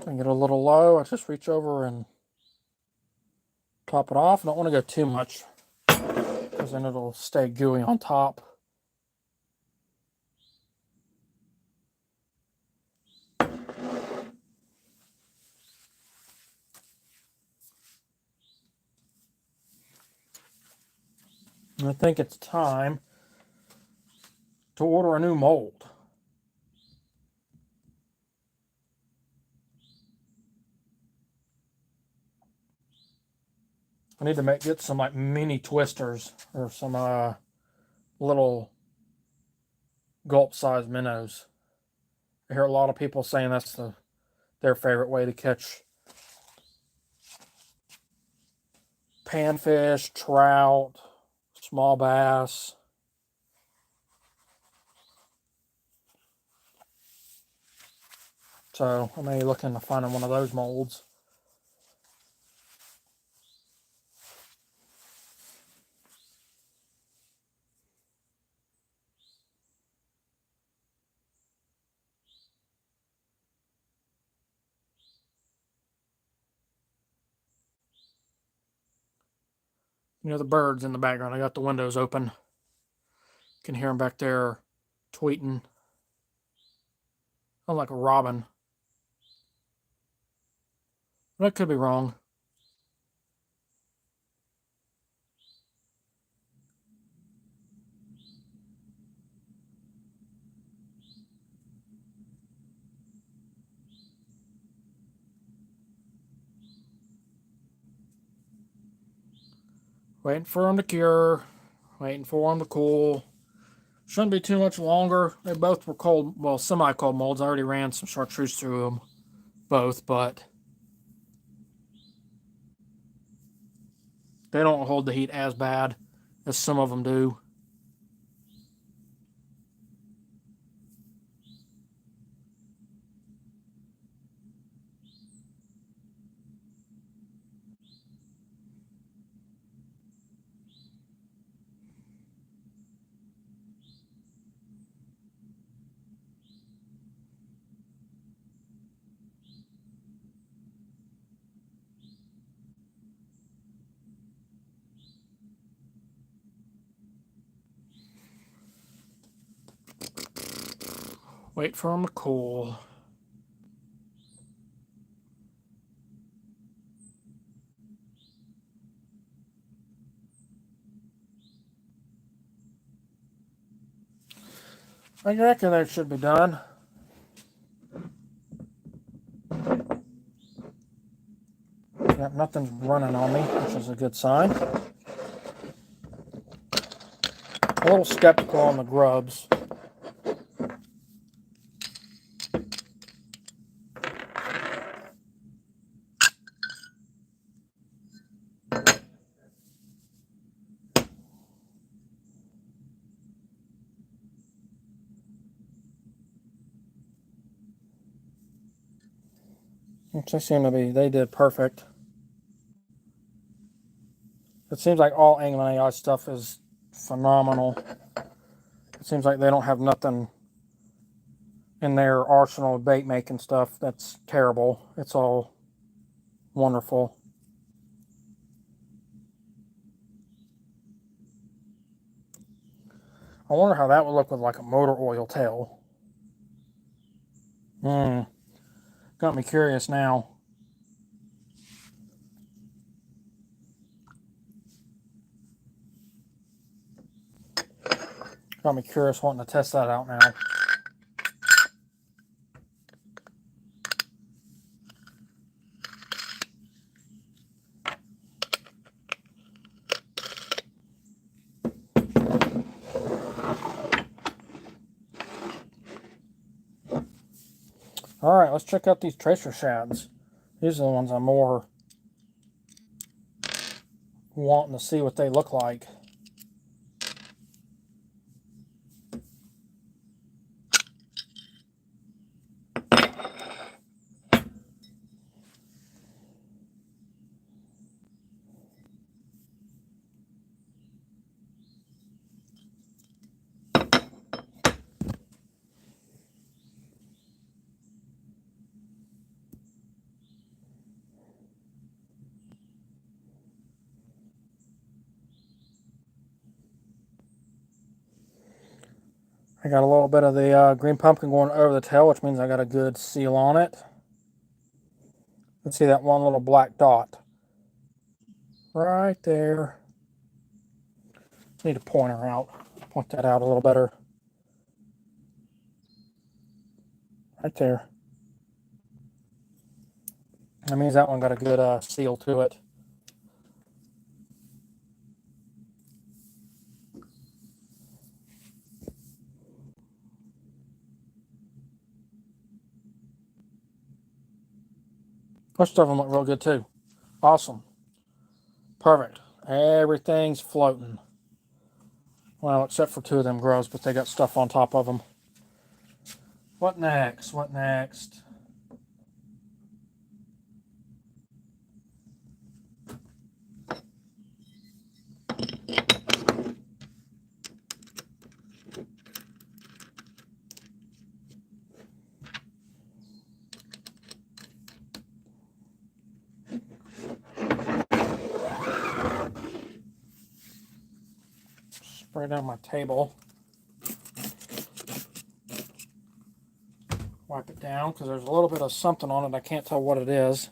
I get a little low. I just reach over and top it off. I don't want to go too much because then it'll stay gooey on top. And I think it's time to order a new mold. I need to get some like mini twisters or some little gulp-sized minnows. I hear a lot of people saying that's their favorite way to catch panfish, trout, small bass. So I may be looking to find one of those molds. You know the birds in the background. I got the windows open. You can hear them back there tweeting. Sounds like a robin. That could be wrong. Waiting for them to cure. Waiting for them to cool. Shouldn't be too much longer. They both were cold, well, semi-cold molds. I already ran some chartreuse through them, both, but they don't hold the heat as bad as some of them do. Wait for them to cool. I reckon that should be done. Yep, nothing's running on me, which is a good sign. A little skeptical on the grubs. Which they seem to be, they did perfect. It seems like all Angling AI stuff is phenomenal. It seems like they don't have nothing in their arsenal of bait making stuff that's terrible. It's all wonderful. I wonder how that would look with like a motor oil tail. Got me curious now. Got me curious wanting to test that out now. Alright, let's check out these tracer shads. These are the ones I'm more wanting to see what they look like. I got a little bit of the green pumpkin going over the tail, which means I got a good seal on it. Let's see that one little black dot. Right there. Need to point her out. Point that out a little better. Right there. That means that one got a good seal to it. Most of them look real good too. Awesome. Perfect. Everything's floating. Well, except for two of them grubs, but they got stuff on top of them. What next? What next? Spray down my table. Wipe it down because there's a little bit of something on it. I can't tell what it is.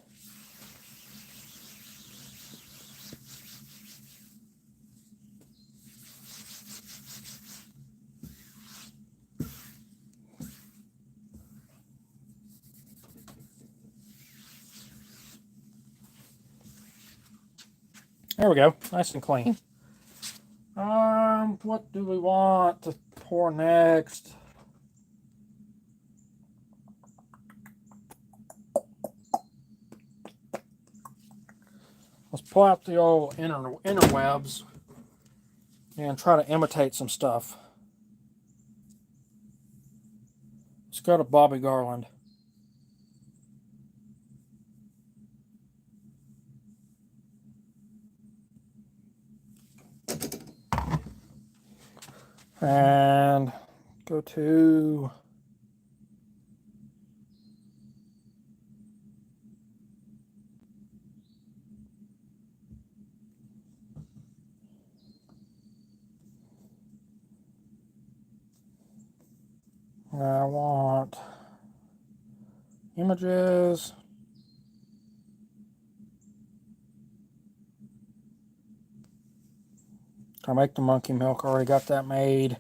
There we go. Nice and clean. What do we want to pour next? Let's pull out the old interwebs and try to imitate some stuff. Let's go to Bobby Garland. And go to I want images. I make the monkey milk. Already got that made.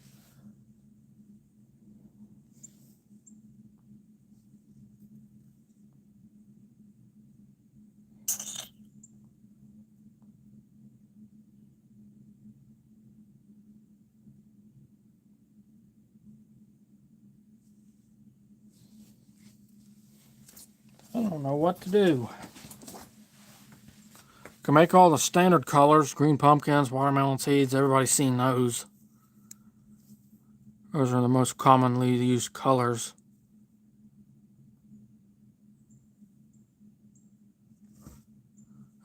I don't know what to do. Can make all the standard colors, green pumpkins, watermelon seeds, everybody's seen those. Those are the most commonly used colors.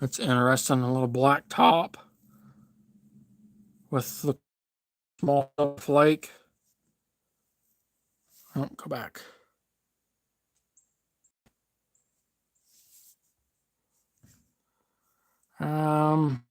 It's interesting, a little black top with the small flake. Oh, go back. Um,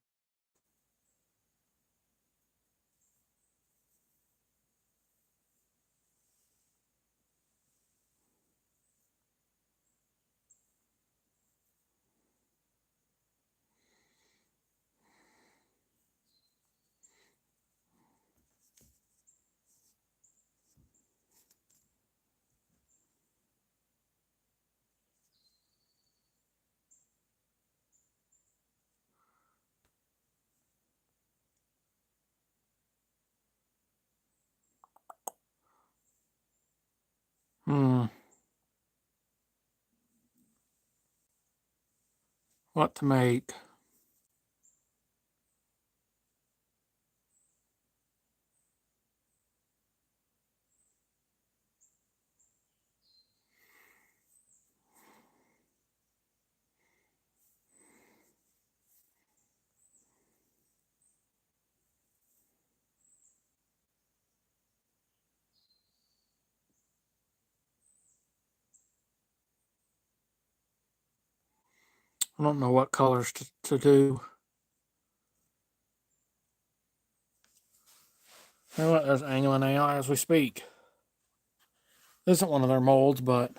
what to make? I don't know what colors to do. You know what? There's Anglin AI as we speak. This isn't one of their molds, but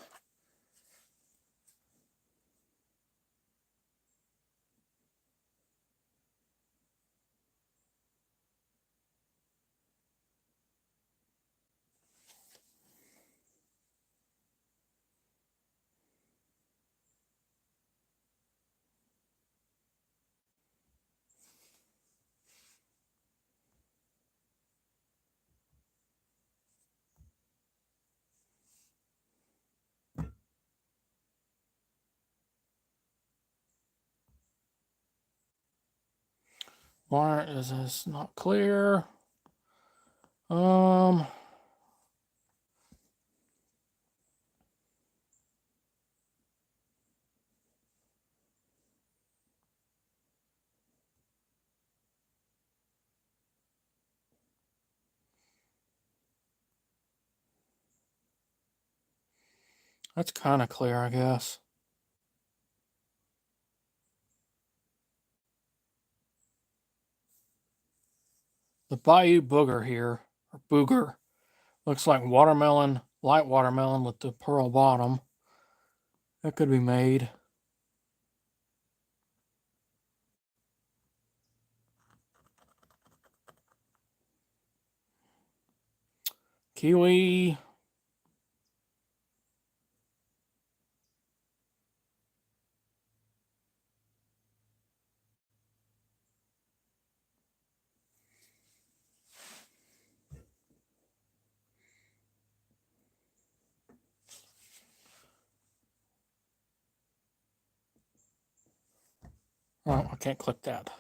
why is this not clear? That's kind of clear, I guess. The Bayou Booger here, or Booger, looks like watermelon, light watermelon with the pearl bottom. That could be made. Kiwi. Oh, I can't click that.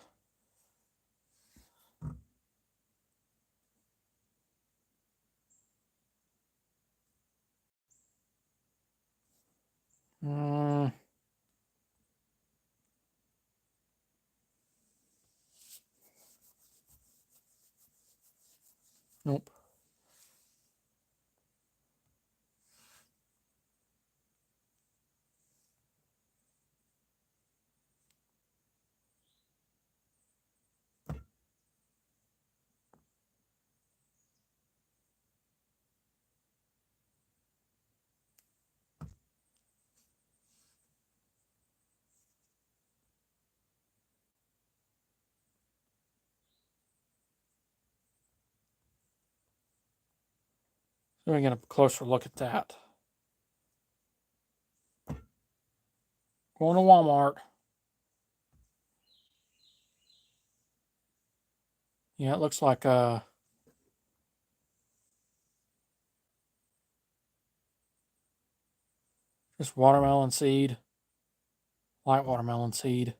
Nope. Let me get a closer look at that. Going to Walmart. Yeah, it looks like just watermelon seed. Light watermelon seed.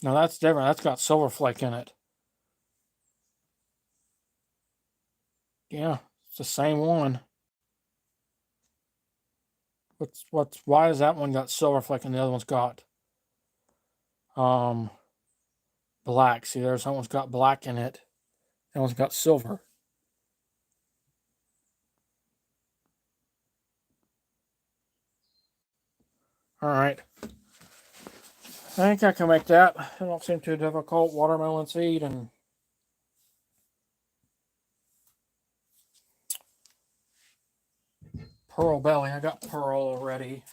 Now that's different. That's got silver flake in it. Yeah, it's the same one. Why has that one got silver flake and the other one's got um black? See, there's that one's got black in it. That one's got silver. All right. I think I can make that. It don't seem too difficult. Watermelon seed and pearl belly. I got pearl already.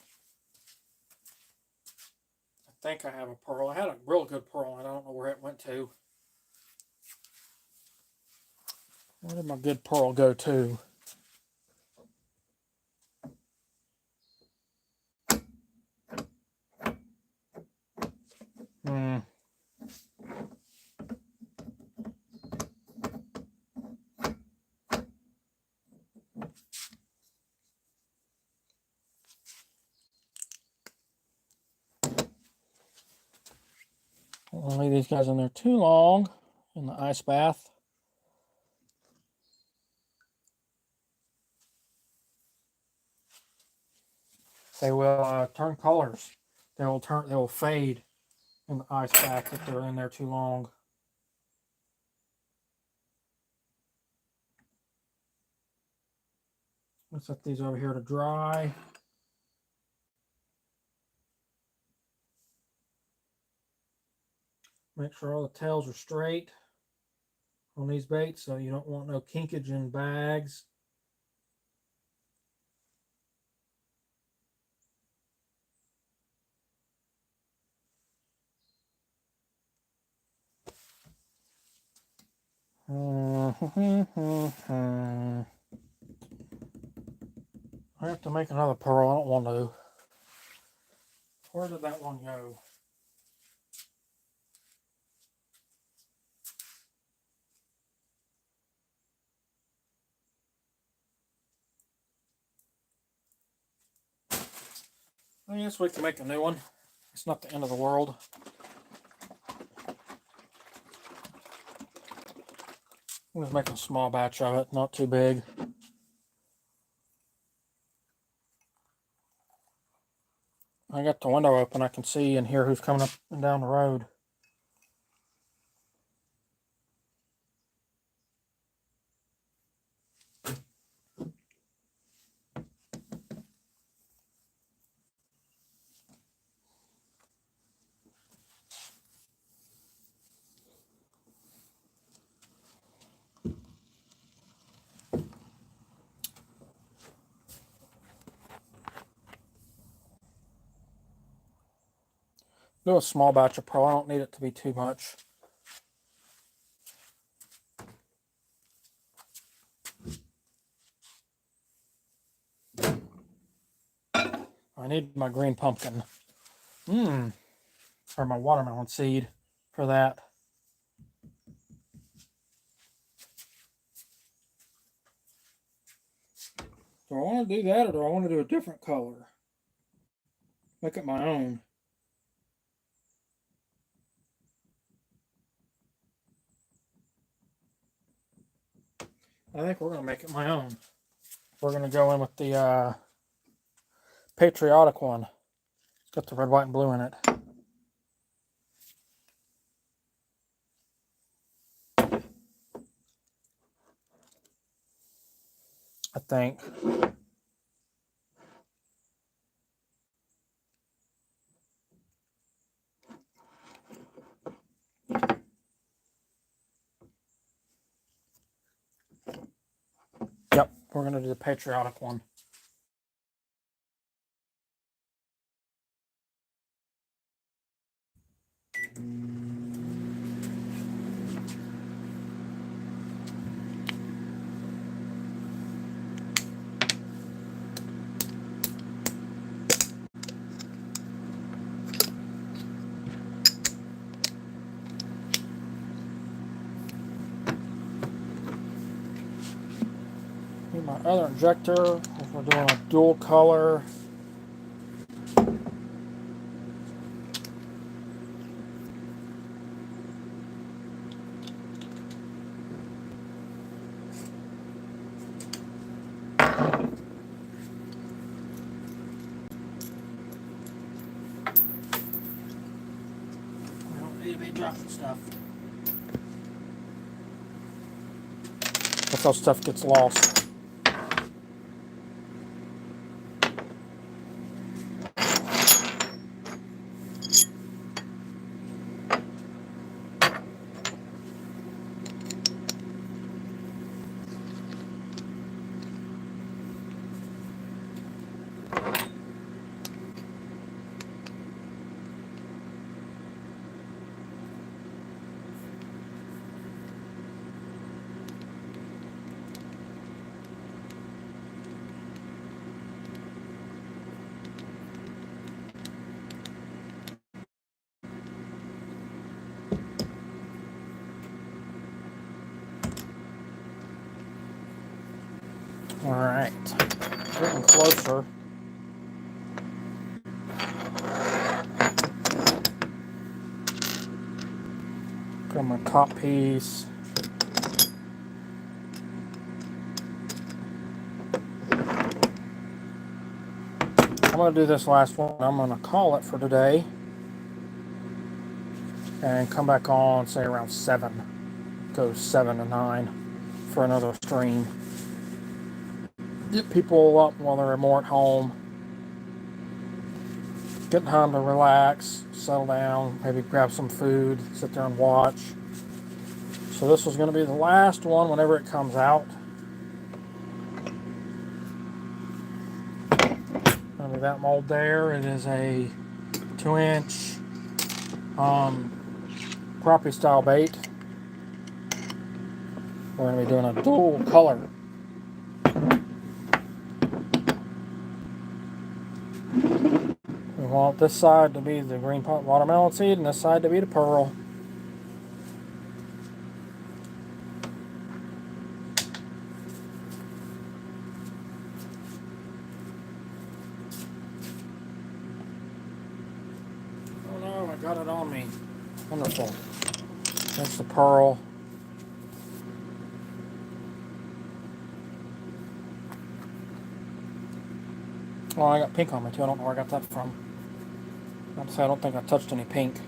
I think I have a pearl. I had a real good pearl and I don't know where it went to. Where did my good pearl go to? Hmm. Don't leave these guys in there too long in the ice bath. They will turn colors. They will fade in the ice bath if they're in there too long. Let's set these over here to dry. Make sure all the tails are straight on these baits, so you don't want no kinkage in bags. I have to make another pearl. I don't want to. Where did that one go? I guess we can make a new one. It's not the end of the world. I'm just making a small batch of it, not too big. I got the window open. I can see and hear who's coming up and down the road. Do a small batch of pearl. I don't need it to be too much. I need my green pumpkin. Or my watermelon seed for that. Do I want to do that or do I want to do a different color? Make it my own. I think we're going to make it my own. We're going to go in with the patriotic one. It's got the red, white, and blue in it. I think. we're going to do the patriotic one. Need my other injector if we're doing a dual color. We don't need to be dropping stuff. That's how stuff gets lost. All right, getting closer. Got my top piece. I'm going to do this last one. I'm going to call it for today and come back on, say around 7. Go 7 to 9 for another stream. Get people up while they're more at home. Get time to relax, settle down, maybe grab some food, sit there and watch. So this was going to be the last one whenever it comes out. Going to be that mold there. It is a 2-inch crappie style bait. We're going to be doing a dual color. We want this side to be the green watermelon seed and this side to be the pearl. Oh no, I got it on me. Wonderful. That's the pearl. Oh, I got pink on me too. I don't know where I got that from. I don't think I touched any pink.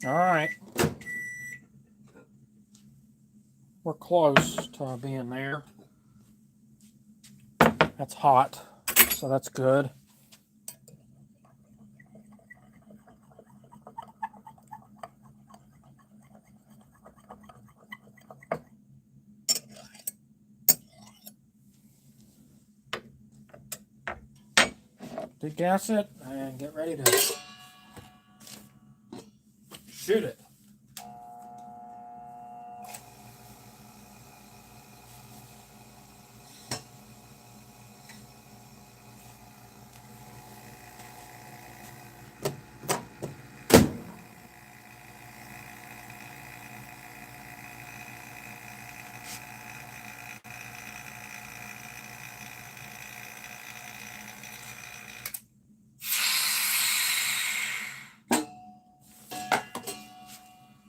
All right. We're close to being there. That's hot, so that's good. Degas it and get ready to shoot it.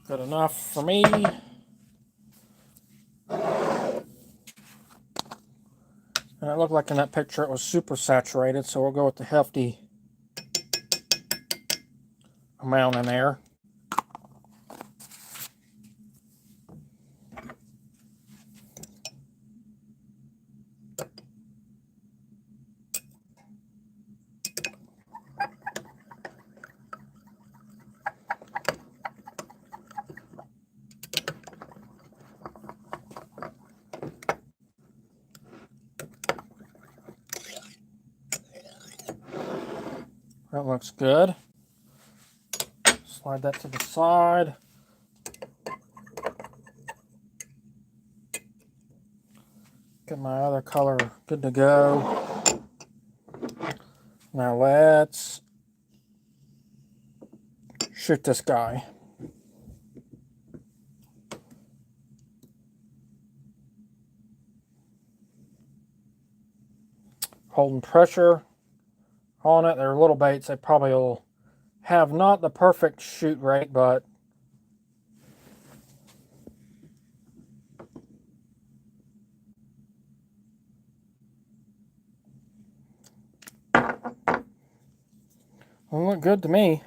Good enough for me. And it looked like in that picture it was super saturated, so we'll go with the hefty amount in there. That looks good. Slide that to the side. Get my other color good to go. Now let's shoot this guy. Holding pressure on it. They're little baits. They probably will have not the perfect shoot rate, but they look good to me.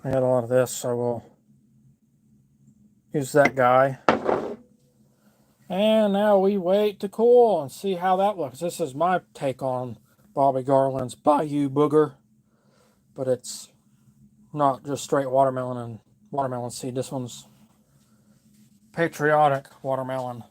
I got a lot of this, so we'll use that guy. And now we wait to cool and see how that looks. This is my take on Bobby Garland's Bayou Booger, but it's not just straight watermelon and watermelon seed. This one's patriotic watermelon.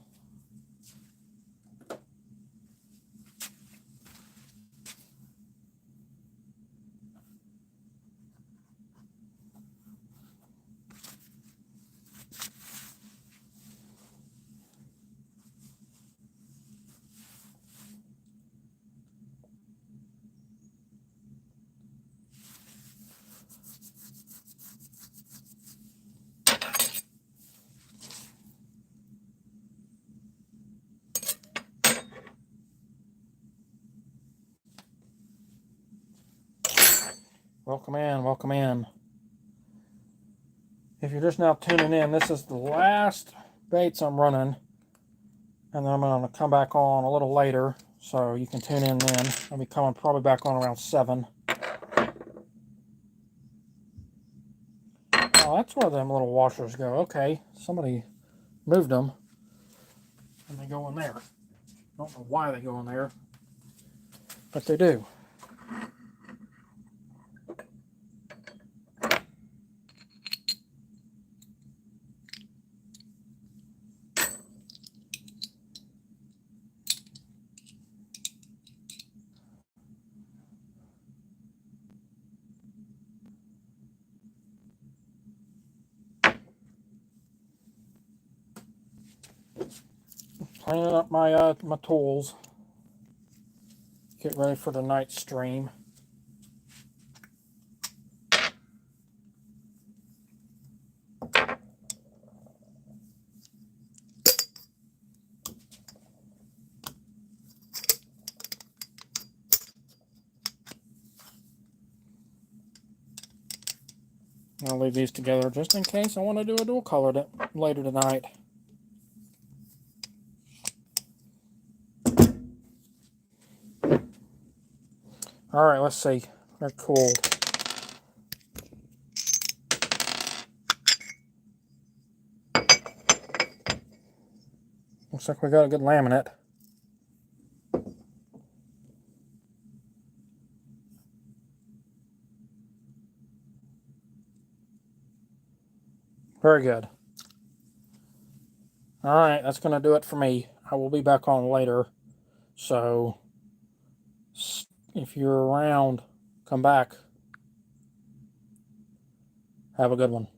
Welcome in, welcome in. If you're just now tuning in, this is the last baits I'm running, and then I'm going to come back on a little later, so you can tune in then. I'll be coming probably back on around 7. Oh, that's where them little washers go. Okay, somebody moved them, and they go in there. Don't know why they go in there, but they do. Cleaning up my my tools. Get ready for the night stream. I'll leave these together just in case I want to do a dual color later tonight. Alright, let's see. They're cooled. Looks like we got a good laminate. Very good. Alright, that's going to do it for me. I will be back on later. So, if you're around, come back. Have a good one.